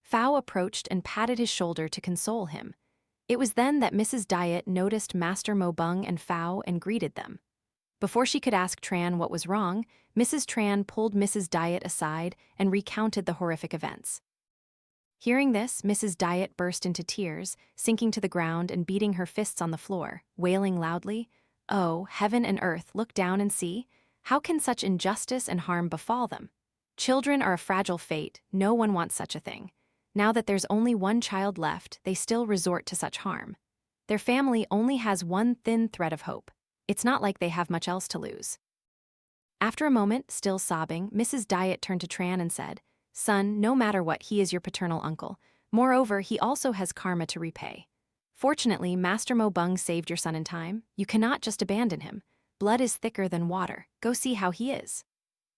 Fao approached and patted his shoulder to console him. It was then that Mrs. Diet noticed Master Mo Bung and Fao and greeted them. Before she could ask Tran what was wrong, Mrs. Tran pulled Mrs. Diet aside and recounted the horrific events. Hearing this, Mrs. Diet burst into tears, sinking to the ground and beating her fists on the floor, wailing loudly, Oh, heaven and earth, look down and see. How can such injustice and harm befall them? Children are a fragile fate, no one wants such a thing. Now that there's only one child left, they still resort to such harm. Their family only has one thin thread of hope. It's not like they have much else to lose. After a moment, still sobbing, Mrs. Diet turned to Tran and said, "Son, no matter what, he is your paternal uncle. Moreover, he also has karma to repay. Fortunately, Master Mo Bung saved your son in time. You cannot just abandon him. Blood is thicker than water. Go see how he is."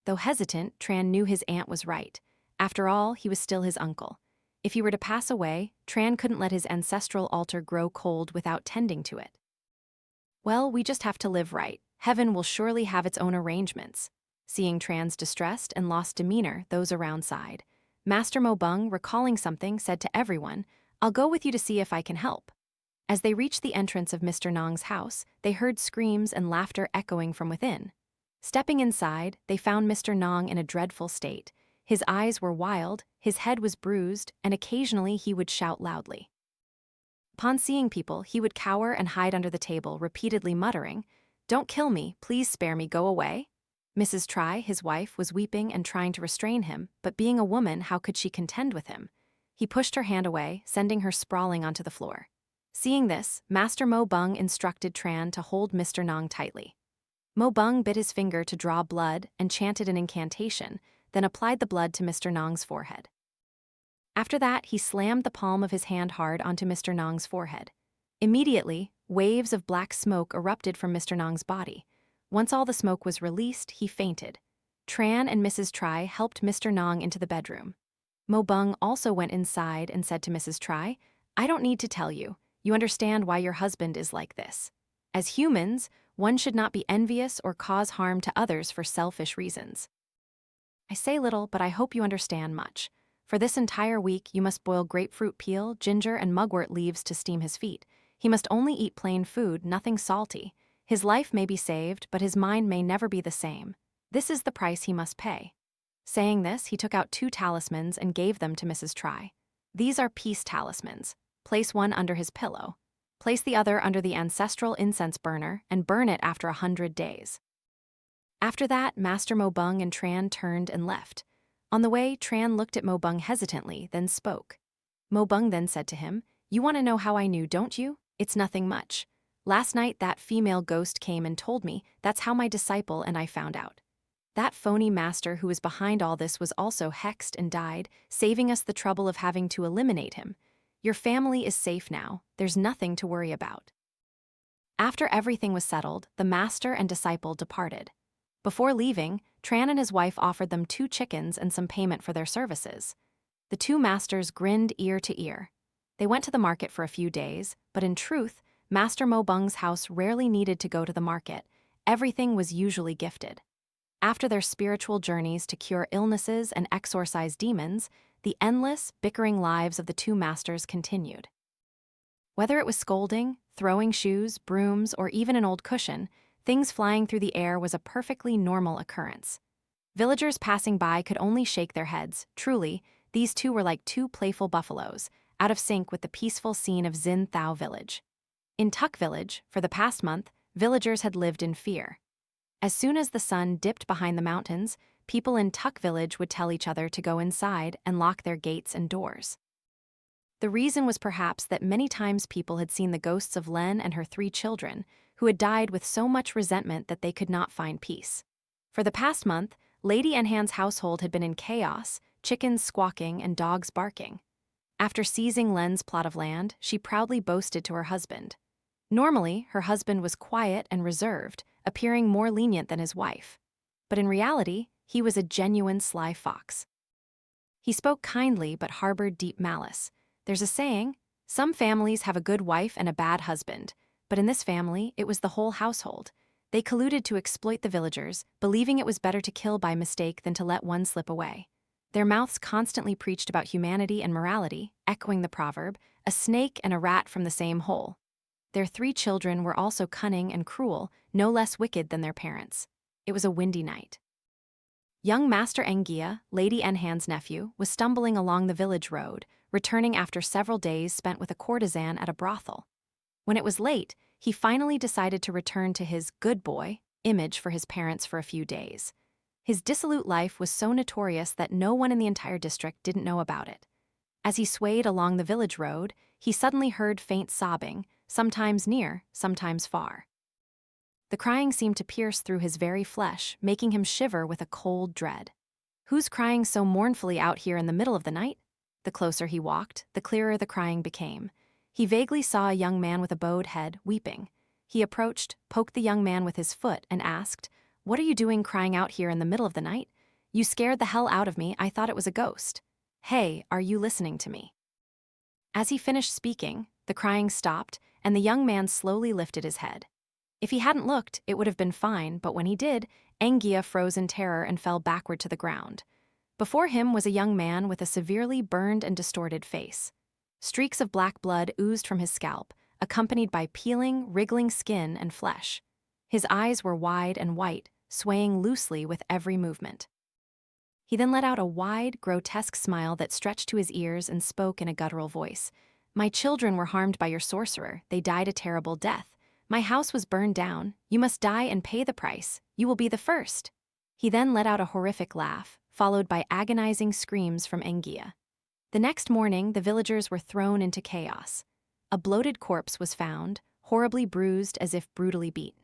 Though hesitant, Tran knew his aunt was right. After all, he was still his uncle. If he were to pass away, Tran couldn't let his ancestral altar grow cold without tending to it. "Well, we just have to live right. Heaven will surely have its own arrangements." Seeing Tran's distressed and lost demeanor, those around sighed. Master Mo Bung, recalling something, said to everyone, "I'll go with you to see if I can help." As they reached the entrance of Mr. Nong's house, they heard screams and laughter echoing from within. Stepping inside, they found Mr. Nong in a dreadful state. His eyes were wild, his head was bruised, and occasionally he would shout loudly. Upon seeing people, he would cower and hide under the table, repeatedly muttering, "Don't kill me, please spare me, go away." Mrs. Try, his wife, was weeping and trying to restrain him, but being a woman, how could she contend with him? He pushed her hand away, sending her sprawling onto the floor. Seeing this, Master Mo Bung instructed Tran to hold Mr. Nong tightly. Mo Bung bit his finger to draw blood and chanted an incantation, then applied the blood to Mr. Nong's forehead. After that, he slammed the palm of his hand hard onto Mr. Nong's forehead. Immediately, waves of black smoke erupted from Mr. Nong's body. Once all the smoke was released, he fainted. Tran and Mrs. Try helped Mr. Nong into the bedroom. Mo Bung also went inside and said to Mrs. Try, "I don't need to tell you. You understand why your husband is like this. As humans, one should not be envious or cause harm to others for selfish reasons. I say little, but I hope you understand much. For this entire week, you must boil grapefruit peel, ginger, and mugwort leaves to steam his feet. He must only eat plain food, nothing salty. His life may be saved, but his mind may never be the same. This is the price he must pay." Saying this, he took out 2 talismans and gave them to Mrs. Try. "These are peace talismans. Place one under his pillow. Place the other under the ancestral incense burner and burn it after 100 days. After that, Master Mo Bung and Tran turned and left. On the way, Tran looked at Mo Bung hesitantly, then spoke. Mo Bung then said to him, "You want to know how I knew, don't you? It's nothing much. Last night, that female ghost came and told me. That's how my disciple and I found out. That phony master who was behind all this was also hexed and died, saving us the trouble of having to eliminate him. Your family is safe now. There's nothing to worry about." After everything was settled, the master and disciple departed. Before leaving, Tran and his wife offered them 2 chickens and some payment for their services. The 2 masters grinned ear to ear. They went to the market for a few days, but in truth, Master Mo Bung's house rarely needed to go to the market. Everything was usually gifted. After their spiritual journeys to cure illnesses and exorcise demons, the endless, bickering lives of the 2 masters continued. Whether it was scolding, throwing shoes, brooms, or even an old cushion, things flying through the air was a perfectly normal occurrence. Villagers passing by could only shake their heads. Truly, these 2 were like 2 playful buffaloes, out of sync with the peaceful scene of Xin Thao village. In Tuck village, for the past month, villagers had lived in fear. As soon as the sun dipped behind the mountains, people in Tuck village would tell each other to go inside and lock their gates and doors. The reason was perhaps that many times people had seen the ghosts of Len and her 3 children, who had died with so much resentment that they could not find peace. For the past month, Lady Nhan's household had been in chaos, chickens squawking and dogs barking. After seizing Len's plot of land, she proudly boasted to her husband. Normally, her husband was quiet and reserved, appearing more lenient than his wife. But in reality, he was a genuine sly fox. He spoke kindly but harbored deep malice. There's a saying, some families have a good wife and a bad husband, but in this family, it was the whole household. They colluded to exploit the villagers, believing it was better to kill by mistake than to let one slip away. Their mouths constantly preached about humanity and morality, echoing the proverb, "A snake and a rat from the same hole." Their 3 children were also cunning and cruel, no less wicked than their parents. It was a windy night. Young Master Engia, Lady Nhan's nephew, was stumbling along the village road, returning after several days spent with a courtesan at a brothel. When it was late, he finally decided to return to his good boy image for his parents for a few days. His dissolute life was so notorious that no one in the entire district didn't know about it. As he swayed along the village road, he suddenly heard faint sobbing, sometimes near, sometimes far. The crying seemed to pierce through his very flesh, making him shiver with a cold dread. Who's crying so mournfully out here in the middle of the night? The closer he walked, the clearer the crying became. He vaguely saw a young man with a bowed head, weeping. He approached, poked the young man with his foot, and asked, "What are you doing crying out here in the middle of the night? You scared the hell out of me, I thought it was a ghost. Hey, are you listening to me?" As he finished speaking, the crying stopped, and the young man slowly lifted his head. If he hadn't looked, it would have been fine, but when he did, Angia froze in terror and fell backward to the ground. Before him was a young man with a severely burned and distorted face. Streaks of black blood oozed from his scalp, accompanied by peeling, wriggling skin and flesh. His eyes were wide and white, swaying loosely with every movement. He then let out a wide, grotesque smile that stretched to his ears and spoke in a guttural voice. "My children were harmed by your sorcerer. They died a terrible death. My house was burned down. You must die and pay the price. You will be the first." He then let out a horrific laugh, followed by agonizing screams from Angia. The next morning, the villagers were thrown into chaos. A bloated corpse was found, horribly bruised as if brutally beaten.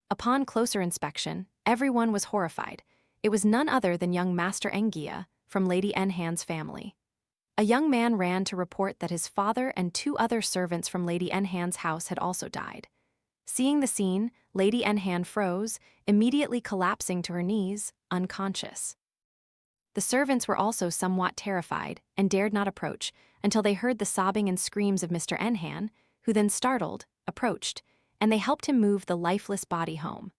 Upon closer inspection, everyone was horrified. It was none other than young Master Angia from Lady Nhan's family. A young man ran to report that his father and 2 other servants from Lady Nhan's house had also died. Seeing the scene, Lady Nhan froze, immediately collapsing to her knees, unconscious. The servants were also somewhat terrified and dared not approach until they heard the sobbing and screams of Mr. Nhan, who then, startled, approached, and they helped him move the lifeless body home.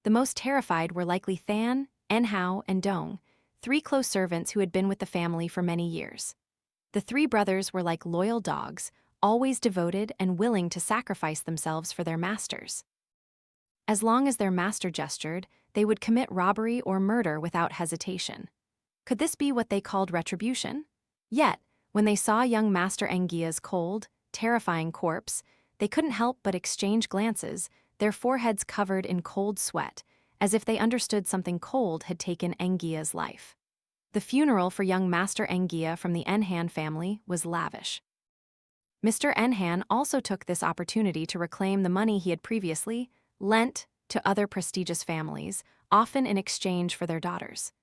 The most terrified were likely Than, Enhao, and Dong, 3 close servants who had been with the family for many years. The 3 brothers were like loyal dogs, always devoted and willing to sacrifice themselves for their masters. As long as their master gestured, they would commit robbery or murder without hesitation. Could this be what they called retribution? Yet, when they saw young Master Angia's cold, terrifying corpse, they couldn't help but exchange glances, their foreheads covered in cold sweat, as if they understood something cold had taken Angia's life. The funeral for young Master Angia from the Nhan family was lavish. Mr. Nhan also took this opportunity to reclaim the money he had previously lent to other prestigious families, often in exchange for their daughters.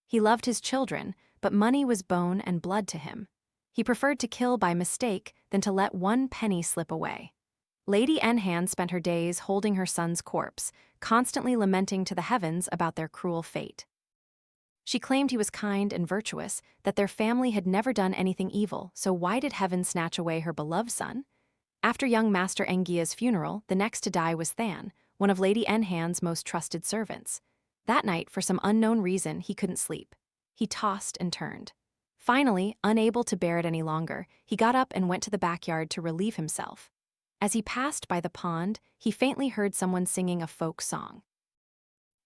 He loved his children, but money was bone and blood to him. He preferred to kill by mistake than to let 1 penny slip away. Lady Nhan spent her days holding her son's corpse, constantly lamenting to the heavens about their cruel fate. She claimed he was kind and virtuous, that their family had never done anything evil, so why did heaven snatch away her beloved son? After young Master Angia's funeral, the next to die was Than, one of Lady Nhan's most trusted servants. That night, for some unknown reason, he couldn't sleep. He tossed and turned. Finally, unable to bear it any longer, he got up and went to the backyard to relieve himself. As he passed by the pond, he faintly heard someone singing a folk song.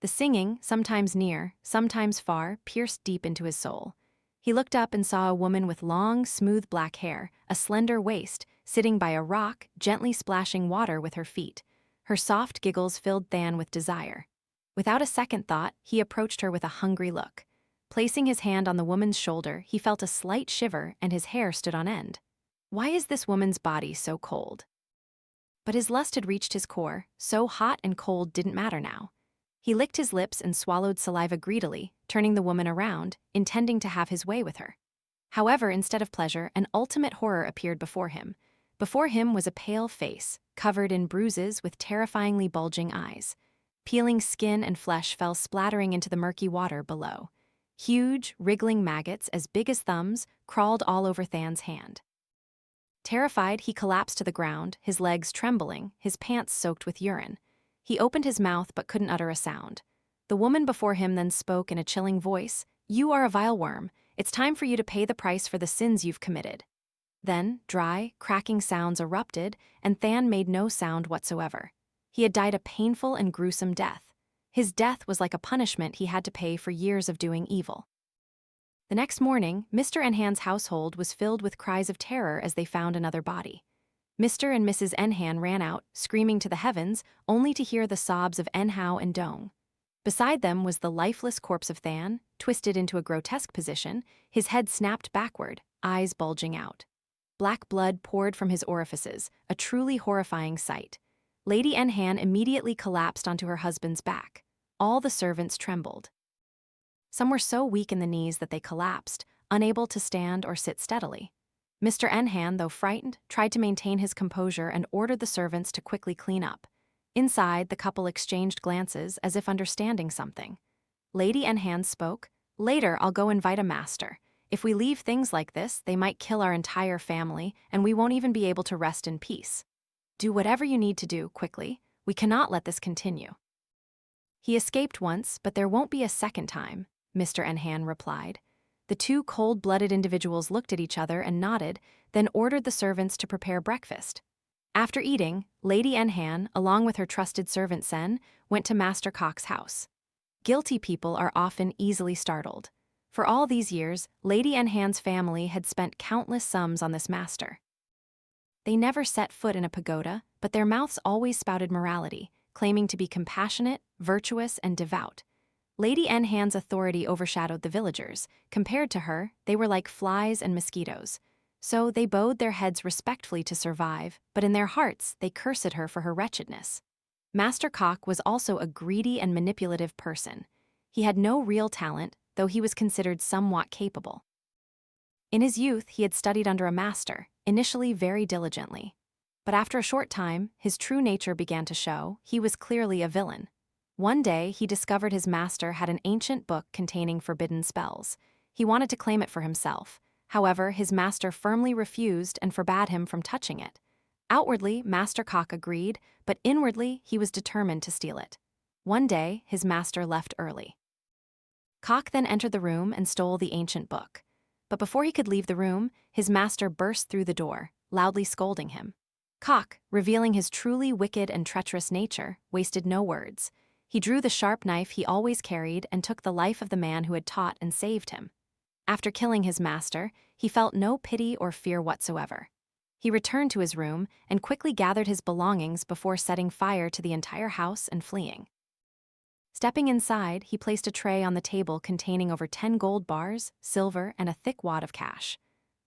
The singing, sometimes near, sometimes far, pierced deep into his soul. He looked up and saw a woman with long, smooth black hair, a slender waist, sitting by a rock, gently splashing water with her feet. Her soft giggles filled Than with desire. Without a second thought, he approached her with a hungry look. Placing his hand on the woman's shoulder, he felt a slight shiver and his hair stood on end. Why is this woman's body so cold? But his lust had reached his core, so hot and cold didn't matter now. He licked his lips and swallowed saliva greedily, turning the woman around, intending to have his way with her. However, instead of pleasure, an ultimate horror appeared before him. Before him was a pale face, covered in bruises with terrifyingly bulging eyes. Peeling skin and flesh fell splattering into the murky water below. Huge, wriggling maggots as big as thumbs crawled all over Than's hand. Terrified, he collapsed to the ground, his legs trembling, his pants soaked with urine. He opened his mouth but couldn't utter a sound. The woman before him then spoke in a chilling voice, "You are a vile worm. It's time for you to pay the price for the sins you've committed." Then, dry, cracking sounds erupted, and Than made no sound whatsoever. He had died a painful and gruesome death. His death was like a punishment he had to pay for years of doing evil. The next morning, Mr. Nhan's household was filled with cries of terror as they found another body. Mr. and Mrs. Nhan ran out, screaming to the heavens, only to hear the sobs of Enhao and Dong. Beside them was the lifeless corpse of Than, twisted into a grotesque position, his head snapped backward, eyes bulging out. Black blood poured from his orifices, a truly horrifying sight. Lady Nhan immediately collapsed onto her husband's back. All the servants trembled. Some were so weak in the knees that they collapsed, unable to stand or sit steadily. Mr. Nhan, though frightened, tried to maintain his composure and ordered the servants to quickly clean up. Inside, the couple exchanged glances as if understanding something. Lady Nhan spoke, "Later, I'll go invite a master. If we leave things like this, they might kill our entire family, and we won't even be able to rest in peace. Do whatever you need to do, quickly. We cannot let this continue." "He escaped once, but there won't be a second time," Mr. Nhan replied. The two cold-blooded individuals looked at each other and nodded, then ordered the servants to prepare breakfast. After eating, Lady Nhan, along with her trusted servant Sen, went to Master Cock's house. Guilty people are often easily startled. For all these years, Lady Nhan's family had spent countless sums on this master. They never set foot in a pagoda, but their mouths always spouted morality, claiming to be compassionate, virtuous, and devout. Lady Nhan's authority overshadowed the villagers. Compared to her, they were like flies and mosquitoes. So they bowed their heads respectfully to survive, but in their hearts they cursed her for her wretchedness. Master Cock was also a greedy and manipulative person. He had no real talent, though he was considered somewhat capable. In his youth, he had studied under a master, initially very diligently. But after a short time, his true nature began to show. He was clearly a villain. One day, he discovered his master had an ancient book containing forbidden spells. He wanted to claim it for himself. However, his master firmly refused and forbade him from touching it. Outwardly, Master Cock agreed, but inwardly, he was determined to steal it. One day, his master left early. Cock then entered the room and stole the ancient book. But before he could leave the room, his master burst through the door, loudly scolding him. Cock, revealing his truly wicked and treacherous nature, wasted no words. He drew the sharp knife he always carried and took the life of the man who had taught and saved him. After killing his master, he felt no pity or fear whatsoever. He returned to his room and quickly gathered his belongings before setting fire to the entire house and fleeing. Stepping inside, he placed a tray on the table containing over 10 gold bars, silver, and a thick wad of cash.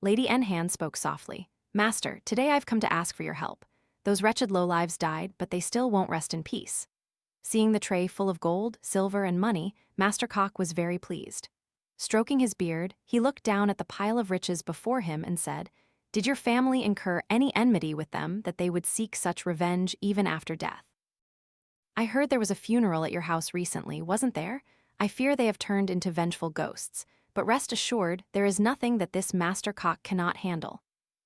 Lady Nhan spoke softly. "Master, today I've come to ask for your help. Those wretched lowlives died, but they still won't rest in peace." Seeing the tray full of gold, silver, and money, Master Cock was very pleased. Stroking his beard, he looked down at the pile of riches before him and said, "Did your family incur any enmity with them that they would seek such revenge even after death?" "I heard there was a funeral at your house recently, wasn't there? I fear they have turned into vengeful ghosts, but rest assured, there is nothing that this Master Cock cannot handle."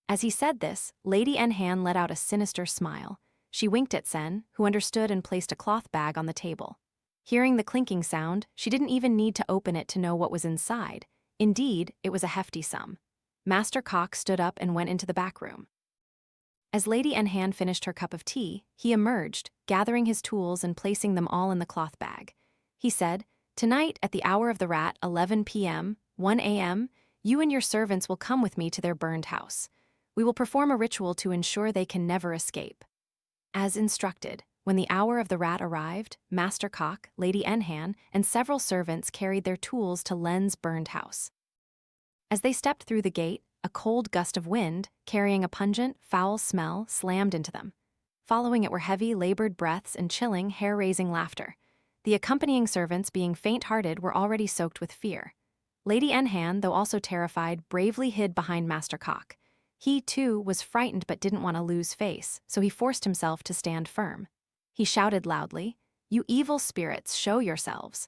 As he said this, Lady Nhan let out a sinister smile. She winked at Sen, who understood and placed a cloth bag on the table. Hearing the clinking sound, she didn't even need to open it to know what was inside. Indeed, it was a hefty sum. Master Cock stood up and went into the back room. As Lady Nhan finished her cup of tea, he emerged, gathering his tools and placing them all in the cloth bag. He said, "Tonight, at the hour of the rat, 11 p.m., 1 a.m., you and your servants will come with me to their burned house. We will perform a ritual to ensure they can never escape." As instructed, when the hour of the rat arrived, Master Cock, Lady Nhan, and several servants carried their tools to Len's burned house. As they stepped through the gate, a cold gust of wind, carrying a pungent, foul smell, slammed into them. Following it were heavy, labored breaths and chilling, hair-raising laughter. The accompanying servants, being faint-hearted, were already soaked with fear. Lady Nhan, though also terrified, bravely hid behind Master Cock. He, too, was frightened but didn't want to lose face, so he forced himself to stand firm. He shouted loudly, "You evil spirits, show yourselves.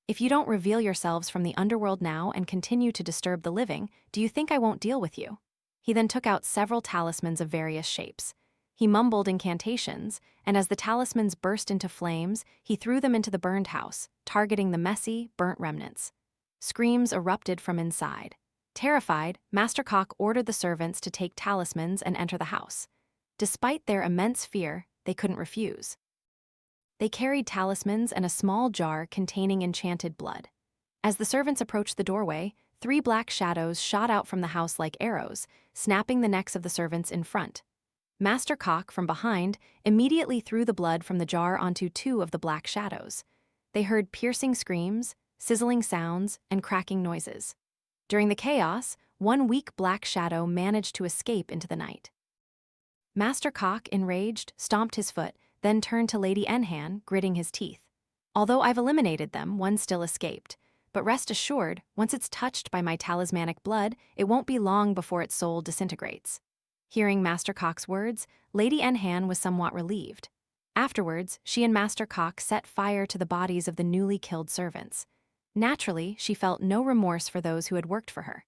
If you don't reveal yourselves from the underworld now and continue to disturb the living, do you think I won't deal with you?" He then took out several talismans of various shapes. He mumbled incantations, and as the talismans burst into flames, he threw them into the burned house, targeting the messy, burnt remnants. Screams erupted from inside. Terrified, Master Cock ordered the servants to take talismans and enter the house. Despite their immense fear, they couldn't refuse. They carried talismans and a small jar containing enchanted blood. As the servants approached the doorway, 3 black shadows shot out from the house like arrows, snapping the necks of the servants in front. Master Cock, from behind, immediately threw the blood from the jar onto 2 of the black shadows. They heard piercing screams, sizzling sounds, and cracking noises. During the chaos, 1 weak black shadow managed to escape into the night. Master Cock, enraged, stomped his foot, then turned to Lady Nhan, gritting his teeth. Although I've eliminated them, one still escaped. But rest assured, once it's touched by my talismanic blood, it won't be long before its soul disintegrates. Hearing Master Cock's words, Lady Nhan was somewhat relieved. Afterwards, she and Master Cock set fire to the bodies of the newly killed servants. Naturally, she felt no remorse for those who had worked for her.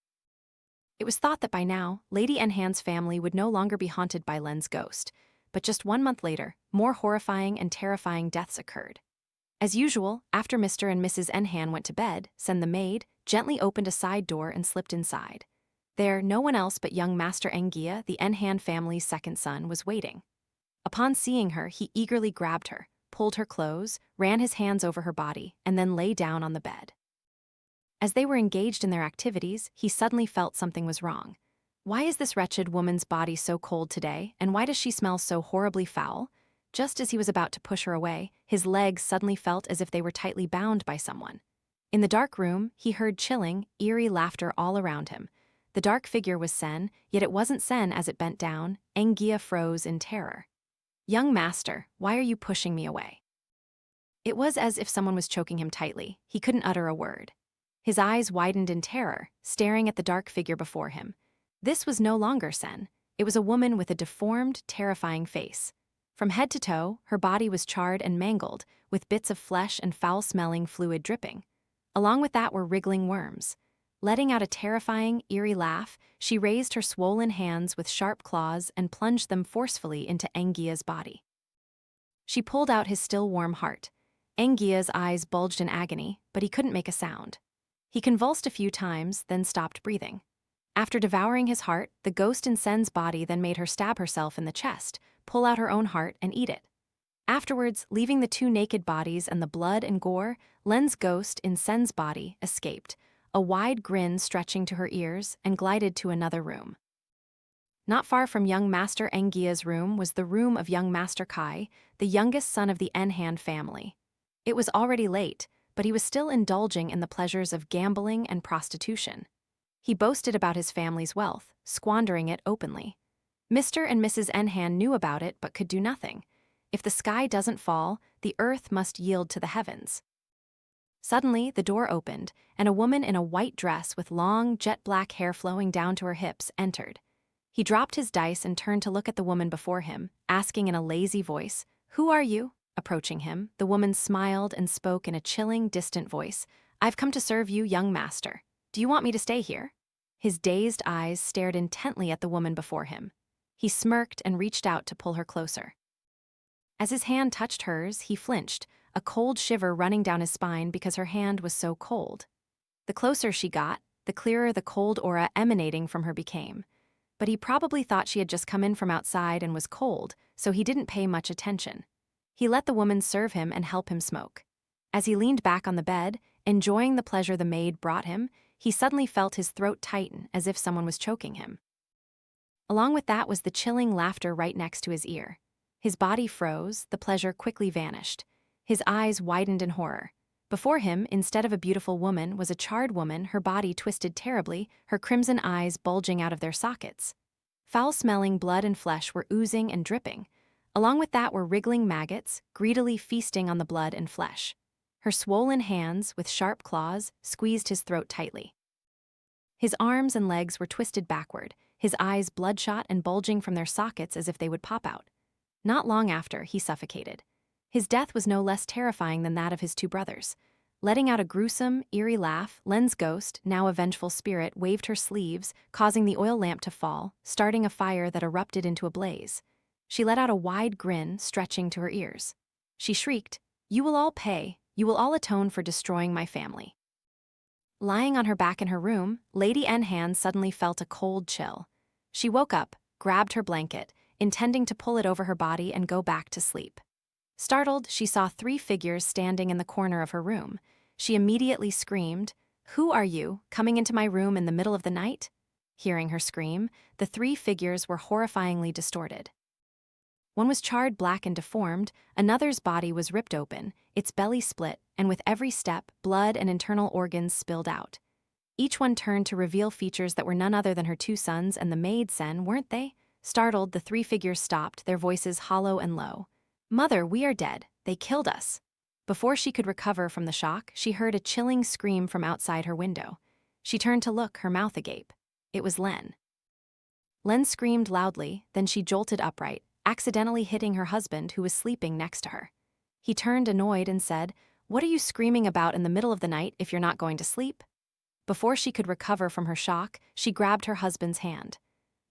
It was thought that by now, Lady Nhan's family would no longer be haunted by Len's ghost, but just 1 month later, more horrifying and terrifying deaths occurred. As usual, after Mr. and Mrs. Nhan went to bed, Sen the maid gently opened a side door and slipped inside. There, no one else but young Master Ngia, the Nhan family's second son, was waiting. Upon seeing her, he eagerly grabbed her, pulled her clothes, ran his hands over her body, and then lay down on the bed. As they were engaged in their activities, he suddenly felt something was wrong. Why is this wretched woman's body so cold today, and why does she smell so horribly foul? Just as he was about to push her away, his legs suddenly felt as if they were tightly bound by someone. In the dark room, he heard chilling, eerie laughter all around him. The dark figure was Sen, yet it wasn't Sen as it bent down. Ngia froze in terror. "Young master, why are you pushing me away?" It was as if someone was choking him tightly. He couldn't utter a word. His eyes widened in terror, staring at the dark figure before him. This was no longer Sen. It was a woman with a deformed, terrifying face. From head to toe, her body was charred and mangled, with bits of flesh and foul-smelling fluid dripping. Along with that were wriggling worms. Letting out a terrifying, eerie laugh, she raised her swollen hands with sharp claws and plunged them forcefully into Ngia's body. She pulled out his still warm heart. Ngia's eyes bulged in agony, but he couldn't make a sound. He convulsed a few times, then stopped breathing. After devouring his heart, the ghost in Sen's body then made her stab herself in the chest, pull out her own heart, and eat it. Afterwards, leaving the two naked bodies and the blood and gore, Len's ghost in Sen's body escaped, a wide grin stretching to her ears, and glided to another room. Not far from young Master Ngia's room was the room of young Master Kai, the youngest son of the Nhan family. It was already late, but he was still indulging in the pleasures of gambling and prostitution. He boasted about his family's wealth, squandering it openly. Mr. and Mrs. Nhan knew about it but could do nothing. If the sky doesn't fall, the earth must yield to the heavens. Suddenly, the door opened, and a woman in a white dress with long, jet-black hair flowing down to her hips entered. He dropped his dice and turned to look at the woman before him, asking in a lazy voice, "Who are you?" Approaching him, the woman smiled and spoke in a chilling, distant voice, "I've come to serve you, young master. Do you want me to stay here?" His dazed eyes stared intently at the woman before him. He smirked and reached out to pull her closer. As his hand touched hers, he flinched, a cold shiver running down his spine because her hand was so cold. The closer she got, the clearer the cold aura emanating from her became. But he probably thought she had just come in from outside and was cold, so he didn't pay much attention. He let the woman serve him and help him smoke. As he leaned back on the bed, enjoying the pleasure the maid brought him, he suddenly felt his throat tighten as if someone was choking him. Along with that was the chilling laughter right next to his ear. His body froze, the pleasure quickly vanished. His eyes widened in horror. Before him, instead of a beautiful woman, was a charred woman, her body twisted terribly, her crimson eyes bulging out of their sockets. Foul-smelling blood and flesh were oozing and dripping. Along with that were wriggling maggots, greedily feasting on the blood and flesh. Her swollen hands, with sharp claws, squeezed his throat tightly. His arms and legs were twisted backward, his eyes bloodshot and bulging from their sockets as if they would pop out. Not long after, he suffocated. His death was no less terrifying than that of his two brothers. Letting out a gruesome, eerie laugh, Len's ghost, now a vengeful spirit, waved her sleeves, causing the oil lamp to fall, starting a fire that erupted into a blaze. She let out a wide grin, stretching to her ears. She shrieked, "You will all pay. You will all atone for destroying my family." Lying on her back in her room, Lady Nhan suddenly felt a cold chill. She woke up, grabbed her blanket, intending to pull it over her body and go back to sleep. Startled, she saw 3 figures standing in the corner of her room. She immediately screamed, "Who are you, coming into my room in the middle of the night?" Hearing her scream, the 3 figures were horrifyingly distorted. One was charred black and deformed, another's body was ripped open, its belly split, and with every step, blood and internal organs spilled out. Each one turned to reveal features that were none other than her 2 sons and the maid Sen, weren't they? Startled, the three figures stopped, their voices hollow and low. "Mother, we are dead. They killed us." Before she could recover from the shock, she heard a chilling scream from outside her window. She turned to look, her mouth agape. It was Len. Len screamed loudly, then she jolted upright, accidentally hitting her husband who was sleeping next to her. He turned annoyed and said, "What are you screaming about in the middle of the night if you're not going to sleep?" Before she could recover from her shock, she grabbed her husband's hand.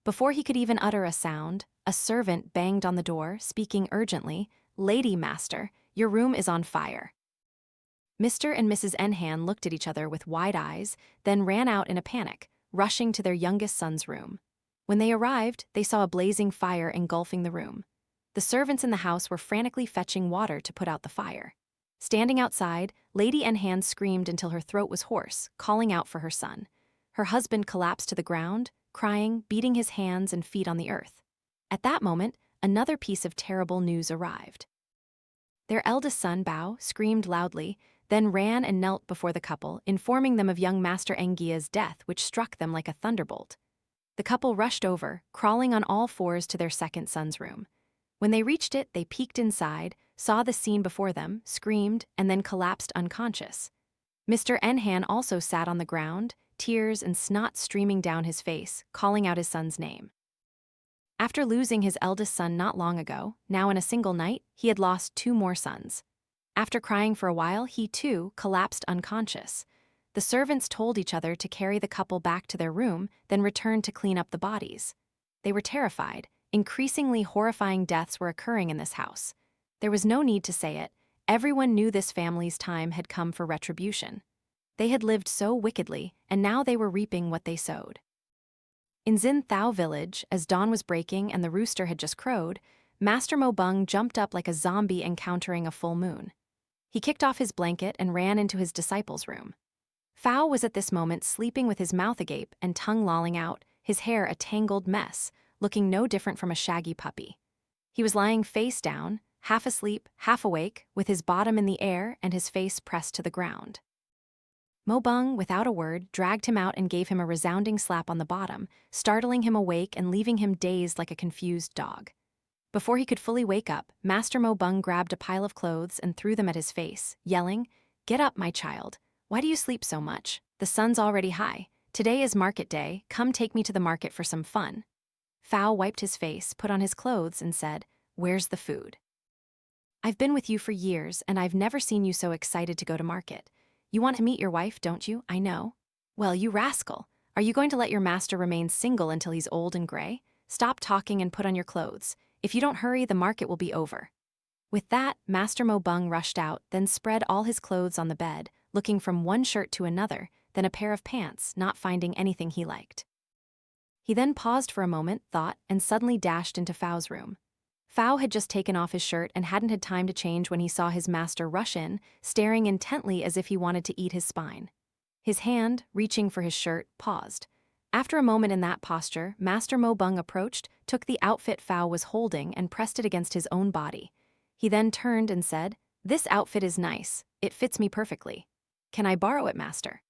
Before he could even utter a sound, a servant banged on the door, speaking urgently, "Lady Master, your room is on fire." Mr. and Mrs. Nhan looked at each other with wide eyes, then ran out in a panic, rushing to their youngest son's room. When they arrived, they saw a blazing fire engulfing the room. The servants in the house were frantically fetching water to put out the fire. Standing outside, Lady Nhan screamed until her throat was hoarse, calling out for her son. Her husband collapsed to the ground, crying, beating his hands and feet on the earth. At that moment, another piece of terrible news arrived. Their eldest son, Bao, screamed loudly, then ran and knelt before the couple, informing them of young Master Engia's death, which struck them like a thunderbolt. The couple rushed over, crawling on all fours to their second son's room. When they reached it, they peeked inside, saw the scene before them, screamed, and then collapsed unconscious. Mr. Nhan also sat on the ground, tears and snot streaming down his face, calling out his son's name. After losing his eldest son not long ago, now in a single night, he had lost two more sons. After crying for a while, he too collapsed unconscious. The servants told each other to carry the couple back to their room, then return to clean up the bodies. They were terrified. Increasingly horrifying deaths were occurring in this house. There was no need to say it. Everyone knew this family's time had come for retribution. They had lived so wickedly, and now they were reaping what they sowed. In Xin Thao village, as dawn was breaking and the rooster had just crowed, Master Mo Bung jumped up like a zombie encountering a full moon. He kicked off his blanket and ran into his disciple's room. Phao was at this moment sleeping with his mouth agape and tongue lolling out, his hair a tangled mess, looking no different from a shaggy puppy. He was lying face down, half asleep, half awake, with his bottom in the air and his face pressed to the ground. Mo Bung, without a word, dragged him out and gave him a resounding slap on the bottom, startling him awake and leaving him dazed like a confused dog. Before he could fully wake up, Master Mo Bung grabbed a pile of clothes and threw them at his face, yelling, "Get up, my child. Why do you sleep so much? The sun's already high. Today is market day. Come take me to the market for some fun." Phao wiped his face, put on his clothes, and said, "Where's the food? I've been with you for years, and I've never seen you so excited to go to market. You want to meet your wife, don't you? I know. Well, you rascal. Are you going to let your master remain single until he's old and gray? Stop talking and put on your clothes. If you don't hurry, the market will be over." With that, Master Mo Bung rushed out, then spread all his clothes on the bed, looking from one shirt to another, then a pair of pants, not finding anything he liked. He then paused for a moment, thought, and suddenly dashed into Phao's room. Phao had just taken off his shirt and hadn't had time to change when he saw his master rush in, staring intently as if he wanted to eat his spine. His hand, reaching for his shirt, paused. After a moment in that posture, Master Mo Bung approached, took the outfit Phao was holding and pressed it against his own body. He then turned and said, "This outfit is nice. It fits me perfectly. Can I borrow it, master?"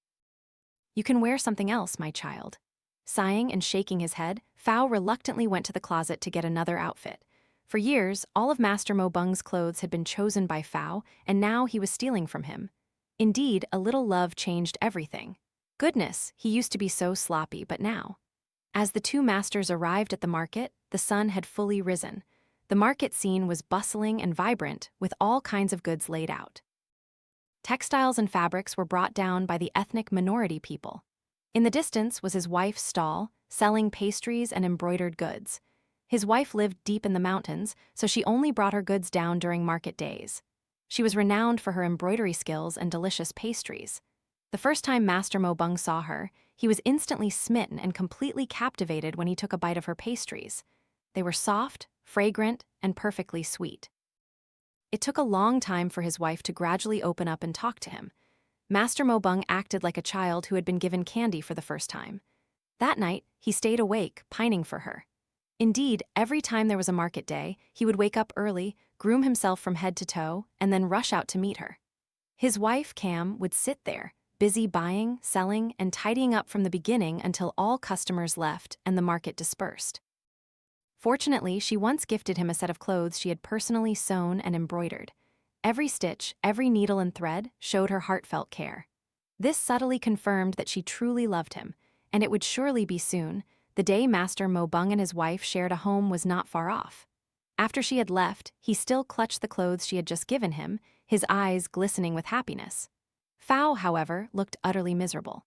"You can wear something else, my child." Sighing and shaking his head, Phao reluctantly went to the closet to get another outfit. For years, all of Master Mo Bung's clothes had been chosen by Phao, and now he was stealing from him. Indeed, a little love changed everything. Goodness, he used to be so sloppy, but now. As the two masters arrived at the market, the sun had fully risen. The market scene was bustling and vibrant, with all kinds of goods laid out. Textiles and fabrics were brought down by the ethnic minority people. In the distance was his wife's stall, selling pastries and embroidered goods. His wife lived deep in the mountains, so she only brought her goods down during market days. She was renowned for her embroidery skills and delicious pastries. The first time Master Mo Bung saw her, he was instantly smitten and completely captivated when he took a bite of her pastries. They were soft, fragrant, and perfectly sweet. It took a long time for his wife to gradually open up and talk to him. Master Mo Bung acted like a child who had been given candy for the first time. That night, he stayed awake, pining for her. Indeed, every time there was a market day, he would wake up early, groom himself from head to toe, and then rush out to meet her. His wife, Cam, would sit there, busy buying, selling, and tidying up from the beginning until all customers left and the market dispersed. Fortunately, she once gifted him a set of clothes she had personally sewn and embroidered. Every stitch, every needle and thread showed her heartfelt care. This subtly confirmed that she truly loved him, and it would surely be soon. The day Master Mo Bung and his wife shared a home was not far off. After she had left, he still clutched the clothes she had just given him, his eyes glistening with happiness. Phao, however, looked utterly miserable.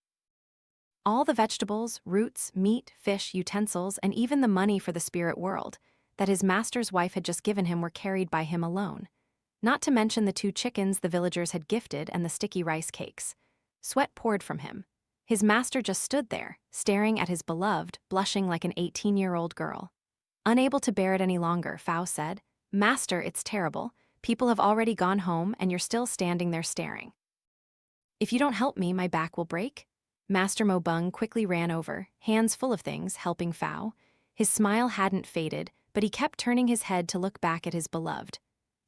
All the vegetables, roots, meat, fish, utensils, and even the money for the spirit world that his master's wife had just given him were carried by him alone. Not to mention the 2 chickens the villagers had gifted and the sticky rice cakes. Sweat poured from him. His master just stood there, staring at his beloved, blushing like an 18-year-old girl. Unable to bear it any longer, Phao said, "Master, it's terrible. People have already gone home and you're still standing there staring. If you don't help me, my back will break." Master Mo Bung quickly ran over, hands full of things, helping Phao. His smile hadn't faded, but he kept turning his head to look back at his beloved.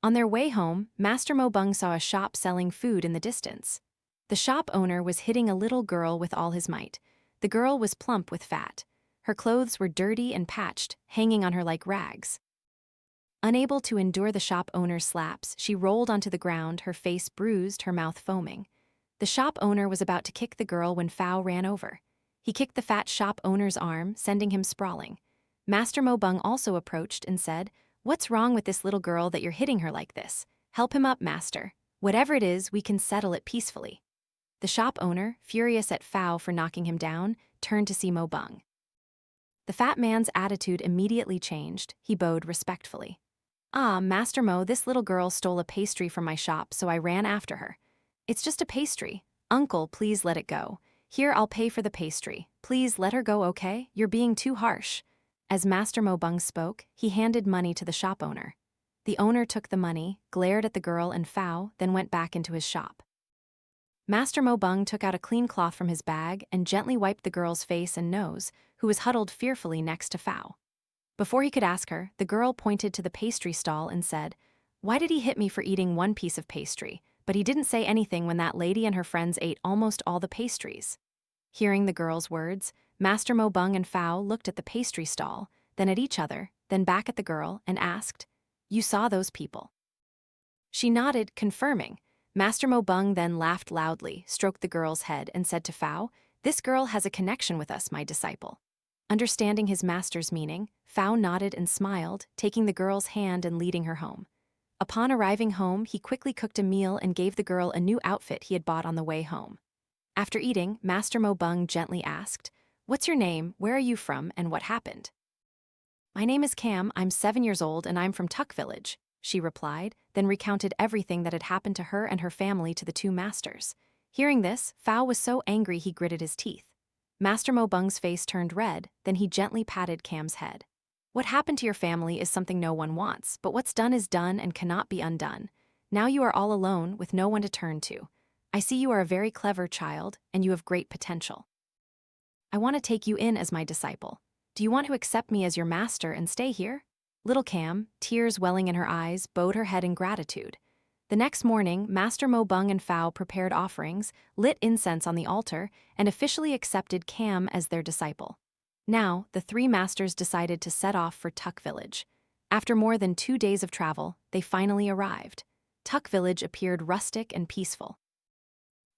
On their way home, Master Mo Bung saw a shop selling food in the distance. The shop owner was hitting a little girl with all his might. The girl was plump with fat. Her clothes were dirty and patched, hanging on her like rags. Unable to endure the shop owner's slaps, she rolled onto the ground, her face bruised, her mouth foaming. The shop owner was about to kick the girl when Phao ran over. He kicked the fat shop owner's arm, sending him sprawling. Master Mo Bung also approached and said, "What's wrong with this little girl that you're hitting her like this? Help him up, master. Whatever it is, we can settle it peacefully." The shop owner, furious at Phao for knocking him down, turned to see Mo Bung. The fat man's attitude immediately changed. He bowed respectfully. "Ah, Master Mo, this little girl stole a pastry from my shop, so I ran after her. It's just a pastry. Uncle, please let it go. Here, I'll pay for the pastry. Please let her go, okay? You're being too harsh." As Master Mo Bung spoke, he handed money to the shop owner. The owner took the money, glared at the girl and Phao, then went back into his shop. Master Mo Bung took out a clean cloth from his bag and gently wiped the girl's face and nose, who was huddled fearfully next to Phao. Before he could ask her, the girl pointed to the pastry stall and said, "Why did he hit me for eating one piece of pastry? But he didn't say anything when that lady and her friends ate almost all the pastries." Hearing the girl's words, Master Mo Bung and Phao looked at the pastry stall, then at each other, then back at the girl, and asked, "You saw those people?" She nodded, confirming. Master Mo Bung then laughed loudly, stroked the girl's head, and said to Phao, "This girl has a connection with us, my disciple." Understanding his master's meaning, Phao nodded and smiled, taking the girl's hand and leading her home. Upon arriving home, he quickly cooked a meal and gave the girl a new outfit he had bought on the way home. After eating, Master Mo Bung gently asked, "What's your name, where are you from, and what happened?" "My name is Cam, I'm 7 years old, and I'm from Tuck Village," she replied, then recounted everything that had happened to her and her family to the 2 masters. Hearing this, Phao was so angry he gritted his teeth. Master Mo Bung's face turned red, then he gently patted Cam's head. "What happened to your family is something no one wants, but what's done is done and cannot be undone. Now you are all alone with no one to turn to. I see you are a very clever child, and you have great potential. I want to take you in as my disciple. Do you want to accept me as your master and stay here?" Little Cam, tears welling in her eyes, bowed her head in gratitude. The next morning, Master Mo Bung and Phao prepared offerings, lit incense on the altar, and officially accepted Cam as their disciple. Now, the 3 masters decided to set off for Tuck Village. After more than 2 days of travel, they finally arrived. Tuck Village appeared rustic and peaceful.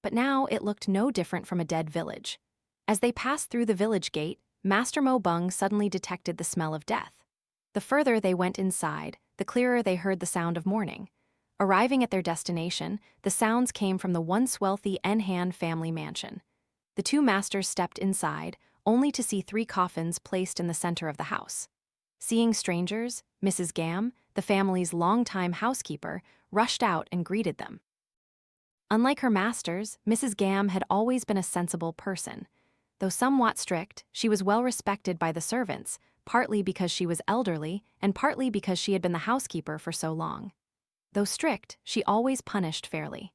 But now it looked no different from a dead village. As they passed through the village gate, Master Mo Bung suddenly detected the smell of death. The further they went inside, the clearer they heard the sound of mourning. Arriving at their destination, the sounds came from the once wealthy Nhan family mansion. The 2 masters stepped inside, only to see 3 coffins placed in the center of the house. Seeing strangers, Mrs. Gam, the family's longtime housekeeper, rushed out and greeted them. Unlike her masters, Mrs. Gam had always been a sensible person. Though somewhat strict, she was well respected by the servants, partly because she was elderly and partly because she had been the housekeeper for so long. Though strict, she always punished fairly.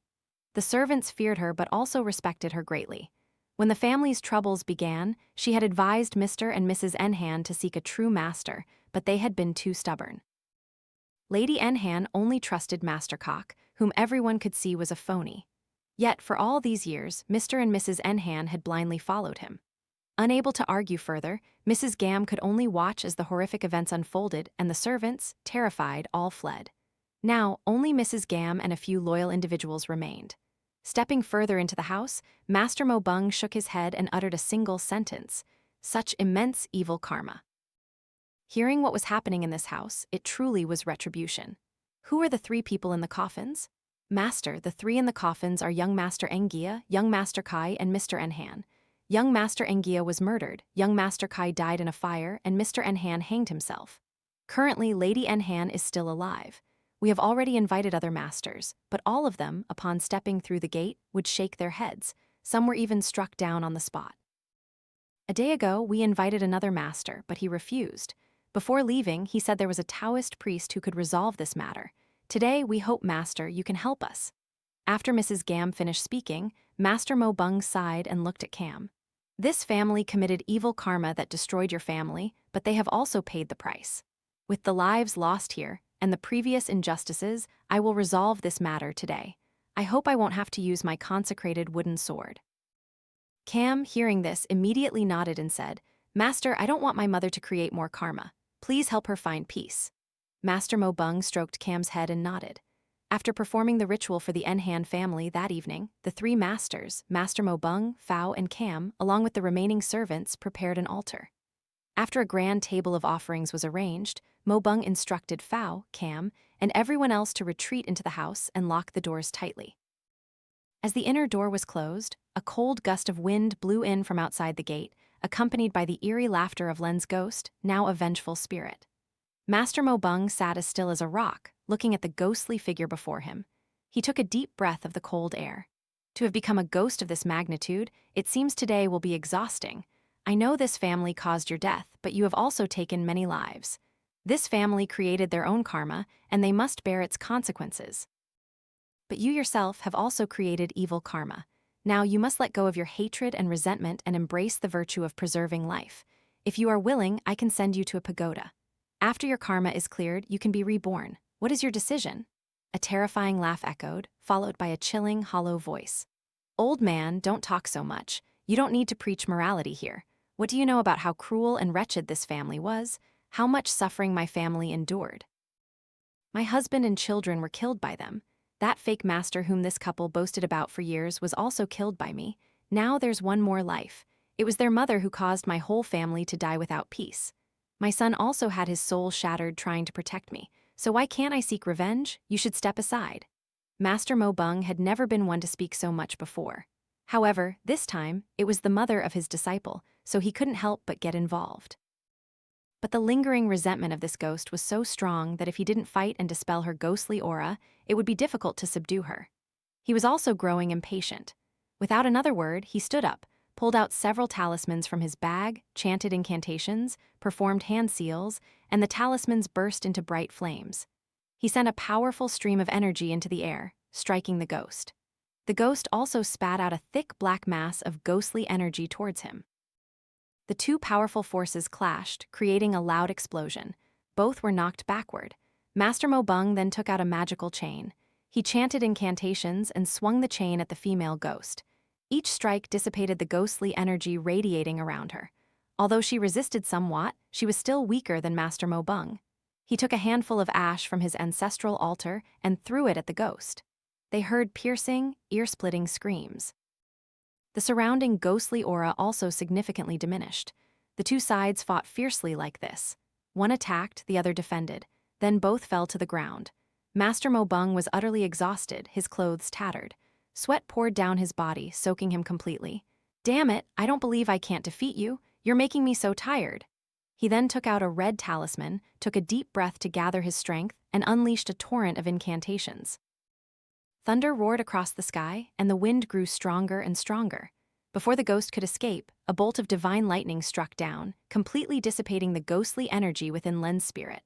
The servants feared her but also respected her greatly. When the family's troubles began, she had advised Mr. and Mrs. Nhan to seek a true master, but they had been too stubborn. Lady Nhan only trusted Master Cock, whom everyone could see was a phony. Yet, for all these years, Mr. and Mrs. Nhan had blindly followed him. Unable to argue further, Mrs. Gam could only watch as the horrific events unfolded, and the servants, terrified, all fled. Now, only Mrs. Gam and a few loyal individuals remained. Stepping further into the house, Master Mo Bung shook his head and uttered a single sentence: "Such immense evil karma." Hearing what was happening in this house, it truly was retribution. Who are the three people in the coffins? Master, the three in the coffins are young Master Engia, young Master Kai, and Mr. Nhan. Young Master Engia was murdered, young Master Kai died in a fire, and Mr. Nhan hanged himself. Currently, Lady Nhan is still alive. We have already invited other masters, but all of them, upon stepping through the gate, would shake their heads. Some were even struck down on the spot. A day ago, we invited another master, but he refused. Before leaving, he said there was a Taoist priest who could resolve this matter. Today, we hope, Master, you can help us. After Mrs. Gam finished speaking, Master Mo Bung sighed and looked at Cam. This family committed evil karma that destroyed your family, but they have also paid the price. With the lives lost here, and the previous injustices, I will resolve this matter today. I hope I won't have to use my consecrated wooden sword. Cam, hearing this, immediately nodded and said, "Master, I don't want my mother to create more karma. Please help her find peace." Master Mo Bung stroked Cam's head and nodded. After performing the ritual for the Nhan family that evening, the three masters, Master Mo Bung, Phao, and Cam, along with the remaining servants, prepared an altar. After a grand table of offerings was arranged, Mo Bung instructed Phao, Cam, and everyone else to retreat into the house and lock the doors tightly. As the inner door was closed, a cold gust of wind blew in from outside the gate, accompanied by the eerie laughter of Len's ghost, now a vengeful spirit. Master Mo Bung sat as still as a rock, looking at the ghostly figure before him. He took a deep breath of the cold air. To have become a ghost of this magnitude, it seems today will be exhausting. I know this family caused your death, but you have also taken many lives. This family created their own karma, and they must bear its consequences. But you yourself have also created evil karma. Now you must let go of your hatred and resentment and embrace the virtue of preserving life. If you are willing, I can send you to a pagoda. After your karma is cleared, you can be reborn. What is your decision?" A terrifying laugh echoed, followed by a chilling, hollow voice. "Old man, don't talk so much. You don't need to preach morality here. What do you know about how cruel and wretched this family was? How much suffering my family endured? My husband and children were killed by them. That fake master whom this couple boasted about for years was also killed by me. Now there's one more life. It was their mother who caused my whole family to die without peace. My son also had his soul shattered trying to protect me. So why can't I seek revenge? You should step aside." Master Mo Bung had never been one to speak so much before. However, this time, it was the mother of his disciple, so he couldn't help but get involved. But the lingering resentment of this ghost was so strong that if he didn't fight and dispel her ghostly aura, it would be difficult to subdue her. He was also growing impatient. Without another word, he stood up, pulled out several talismans from his bag, chanted incantations, performed hand seals, and the talismans burst into bright flames. He sent a powerful stream of energy into the air, striking the ghost. The ghost also spat out a thick black mass of ghostly energy towards him. The two powerful forces clashed, creating a loud explosion. Both were knocked backward. Master Mo Bung then took out a magical chain. He chanted incantations and swung the chain at the female ghost. Each strike dissipated the ghostly energy radiating around her. Although she resisted somewhat, she was still weaker than Master Mo Bung. He took a handful of ash from his ancestral altar and threw it at the ghost. They heard piercing, ear-splitting screams. The surrounding ghostly aura also significantly diminished. The two sides fought fiercely like this. One attacked, the other defended. Then both fell to the ground. Master Mo Bung was utterly exhausted, his clothes tattered. Sweat poured down his body, soaking him completely. "Damn it, I don't believe I can't defeat you. You're making me so tired." He then took out a red talisman, took a deep breath to gather his strength, and unleashed a torrent of incantations. Thunder roared across the sky, and the wind grew stronger and stronger. Before the ghost could escape, a bolt of divine lightning struck down, completely dissipating the ghostly energy within Len's spirit.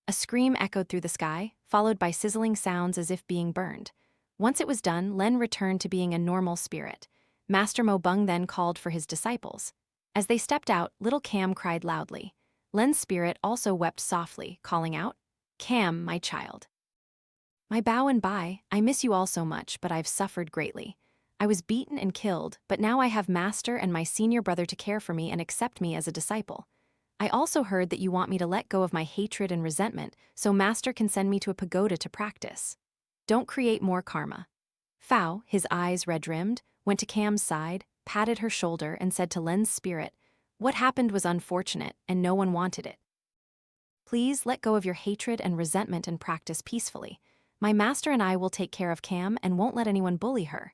A scream echoed through the sky, followed by sizzling sounds as if being burned. Once it was done, Len returned to being a normal spirit. Master Mo Bung then called for his disciples. As they stepped out, little Cam cried loudly. Len's spirit also wept softly, calling out, "Cam, my child. My bow and bye, I miss you all so much, but I've suffered greatly. I was beaten and killed, but now I have Master and my senior brother to care for me and accept me as a disciple. I also heard that you want me to let go of my hatred and resentment so Master can send me to a pagoda to practice. Don't create more karma. Phao, his eyes red-rimmed, went to Cam's side, patted her shoulder, and said to Len's spirit, "What happened was unfortunate, and no one wanted it. Please let go of your hatred and resentment and practice peacefully. My master and I will take care of Cam and won't let anyone bully her."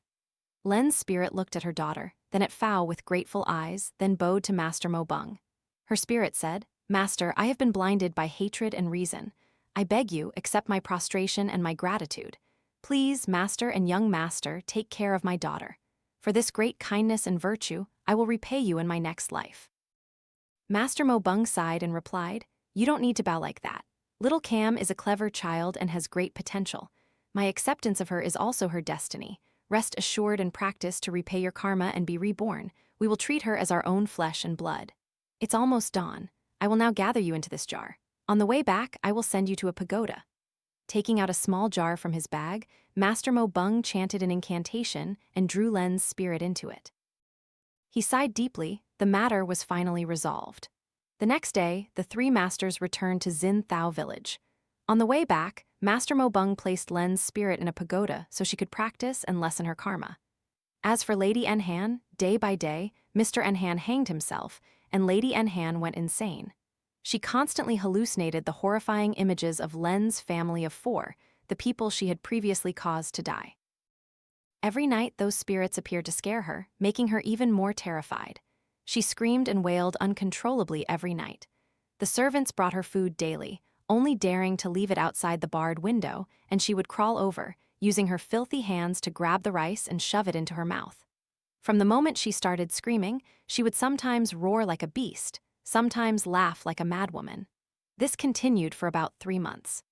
Len's spirit looked at her daughter, then at Phao with grateful eyes, then bowed to Master Mo Bung. Her spirit said, "Master, I have been blinded by hatred and reason. I beg you, accept my prostration and my gratitude. Please, Master and young Master, take care of my daughter. For this great kindness and virtue, I will repay you in my next life." Master Mo Bung sighed and replied, "You don't need to bow like that. Little Cam is a clever child and has great potential. My acceptance of her is also her destiny. Rest assured and practice to repay your karma and be reborn. We will treat her as our own flesh and blood. It's almost dawn. I will now gather you into this jar. On the way back, I will send you to a pagoda." Taking out a small jar from his bag, Master Mo Bung chanted an incantation and drew Len's spirit into it. He sighed deeply. The matter was finally resolved. The next day, the three masters returned to Xin Thao village. On the way back, Master Mo Bung placed Len's spirit in a pagoda so she could practice and lessen her karma. As for Lady Nhan, day by day, Mr. Nhan hanged himself, and Lady Nhan went insane. She constantly hallucinated the horrifying images of Len's family of 4, the people she had previously caused to die. Every night those spirits appeared to scare her, making her even more terrified. She screamed and wailed uncontrollably every night. The servants brought her food daily, only daring to leave it outside the barred window, and she would crawl over, using her filthy hands to grab the rice and shove it into her mouth. From the moment she started screaming, she would sometimes roar like a beast, sometimes laugh like a madwoman. This continued for about 3 months.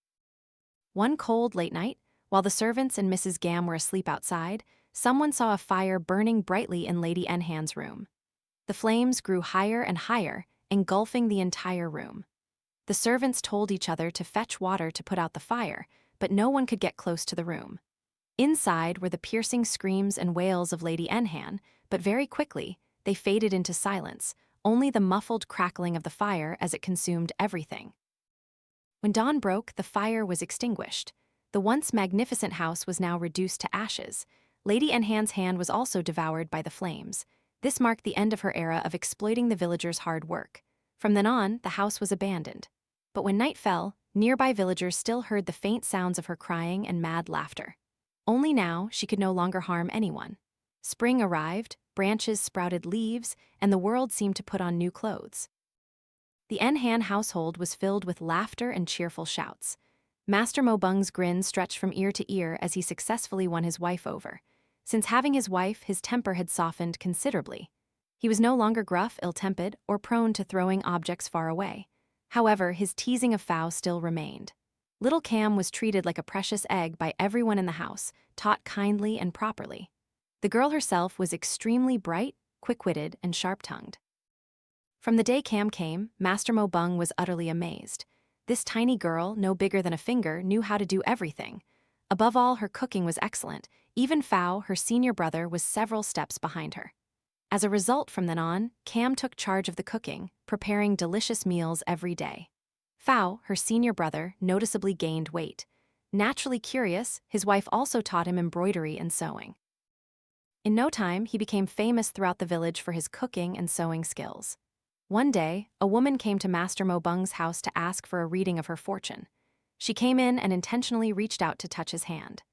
One cold late night, while the servants and Mrs. Gam were asleep outside, someone saw a fire burning brightly in Lady Nhan's room. The flames grew higher and higher, engulfing the entire room. The servants told each other to fetch water to put out the fire, but no one could get close to the room. Inside were the piercing screams and wails of Lady Nhan, but very quickly, they faded into silence, only the muffled crackling of the fire as it consumed everything. When dawn broke, the fire was extinguished. The once magnificent house was now reduced to ashes. Lady Nhan's hand was also devoured by the flames. This marked the end of her era of exploiting the villagers' hard work. From then on, the house was abandoned. But when night fell, nearby villagers still heard the faint sounds of her crying and mad laughter. Only now, she could no longer harm anyone. Spring arrived, branches sprouted leaves, and the world seemed to put on new clothes. The Nhan household was filled with laughter and cheerful shouts. Master Mo Bung's grin stretched from ear to ear as he successfully won his wife over. Since having his wife, his temper had softened considerably. He was no longer gruff, ill-tempered, or prone to throwing objects far away. However, his teasing of Phao still remained. Little Cam was treated like a precious egg by everyone in the house, taught kindly and properly. The girl herself was extremely bright, quick-witted, and sharp-tongued. From the day Cam came, Master Mo Bung was utterly amazed. This tiny girl, no bigger than a finger, knew how to do everything. Above all, her cooking was excellent. Even Phao, her senior brother, was several steps behind her. As a result, from then on, Cam took charge of the cooking, preparing delicious meals every day. Phao, her senior brother, noticeably gained weight. Naturally curious, his wife also taught him embroidery and sewing. In no time, he became famous throughout the village for his cooking and sewing skills. One day, a woman came to Master Mo Bung's house to ask for a reading of her fortune. She came in and intentionally reached out to touch his hand.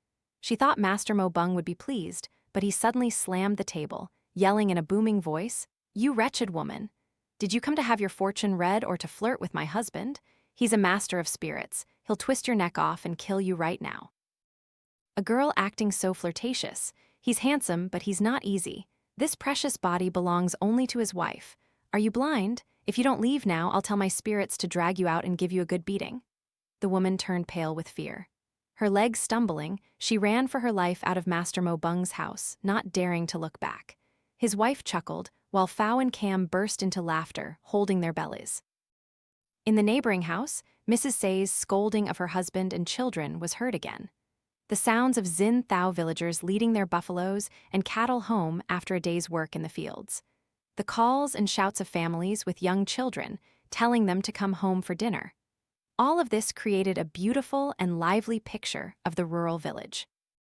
She thought Master Mo Bung would be pleased, but he suddenly slammed the table, yelling in a booming voice, "You wretched woman! Did you come to have your fortune read or to flirt with my husband? He's a master of spirits. He'll twist your neck off and kill you right now." A girl acting so flirtatious. He's handsome, but he's not easy. This precious body belongs only to his wife. Are you blind? If you don't leave now, I'll tell my spirits to drag you out and give you a good beating. The woman turned pale with fear. Her legs stumbling, she ran for her life out of Master Mo Bung's house, not daring to look back. His wife chuckled, while Phao and Cam burst into laughter, holding their bellies. In the neighboring house, Mrs. Say's scolding of her husband and children was heard again. The sounds of Xin Thao villagers leading their buffaloes and cattle home after a day's work in the fields. The calls and shouts of families with young children, telling them to come home for dinner. All of this created a beautiful and lively picture of the rural village.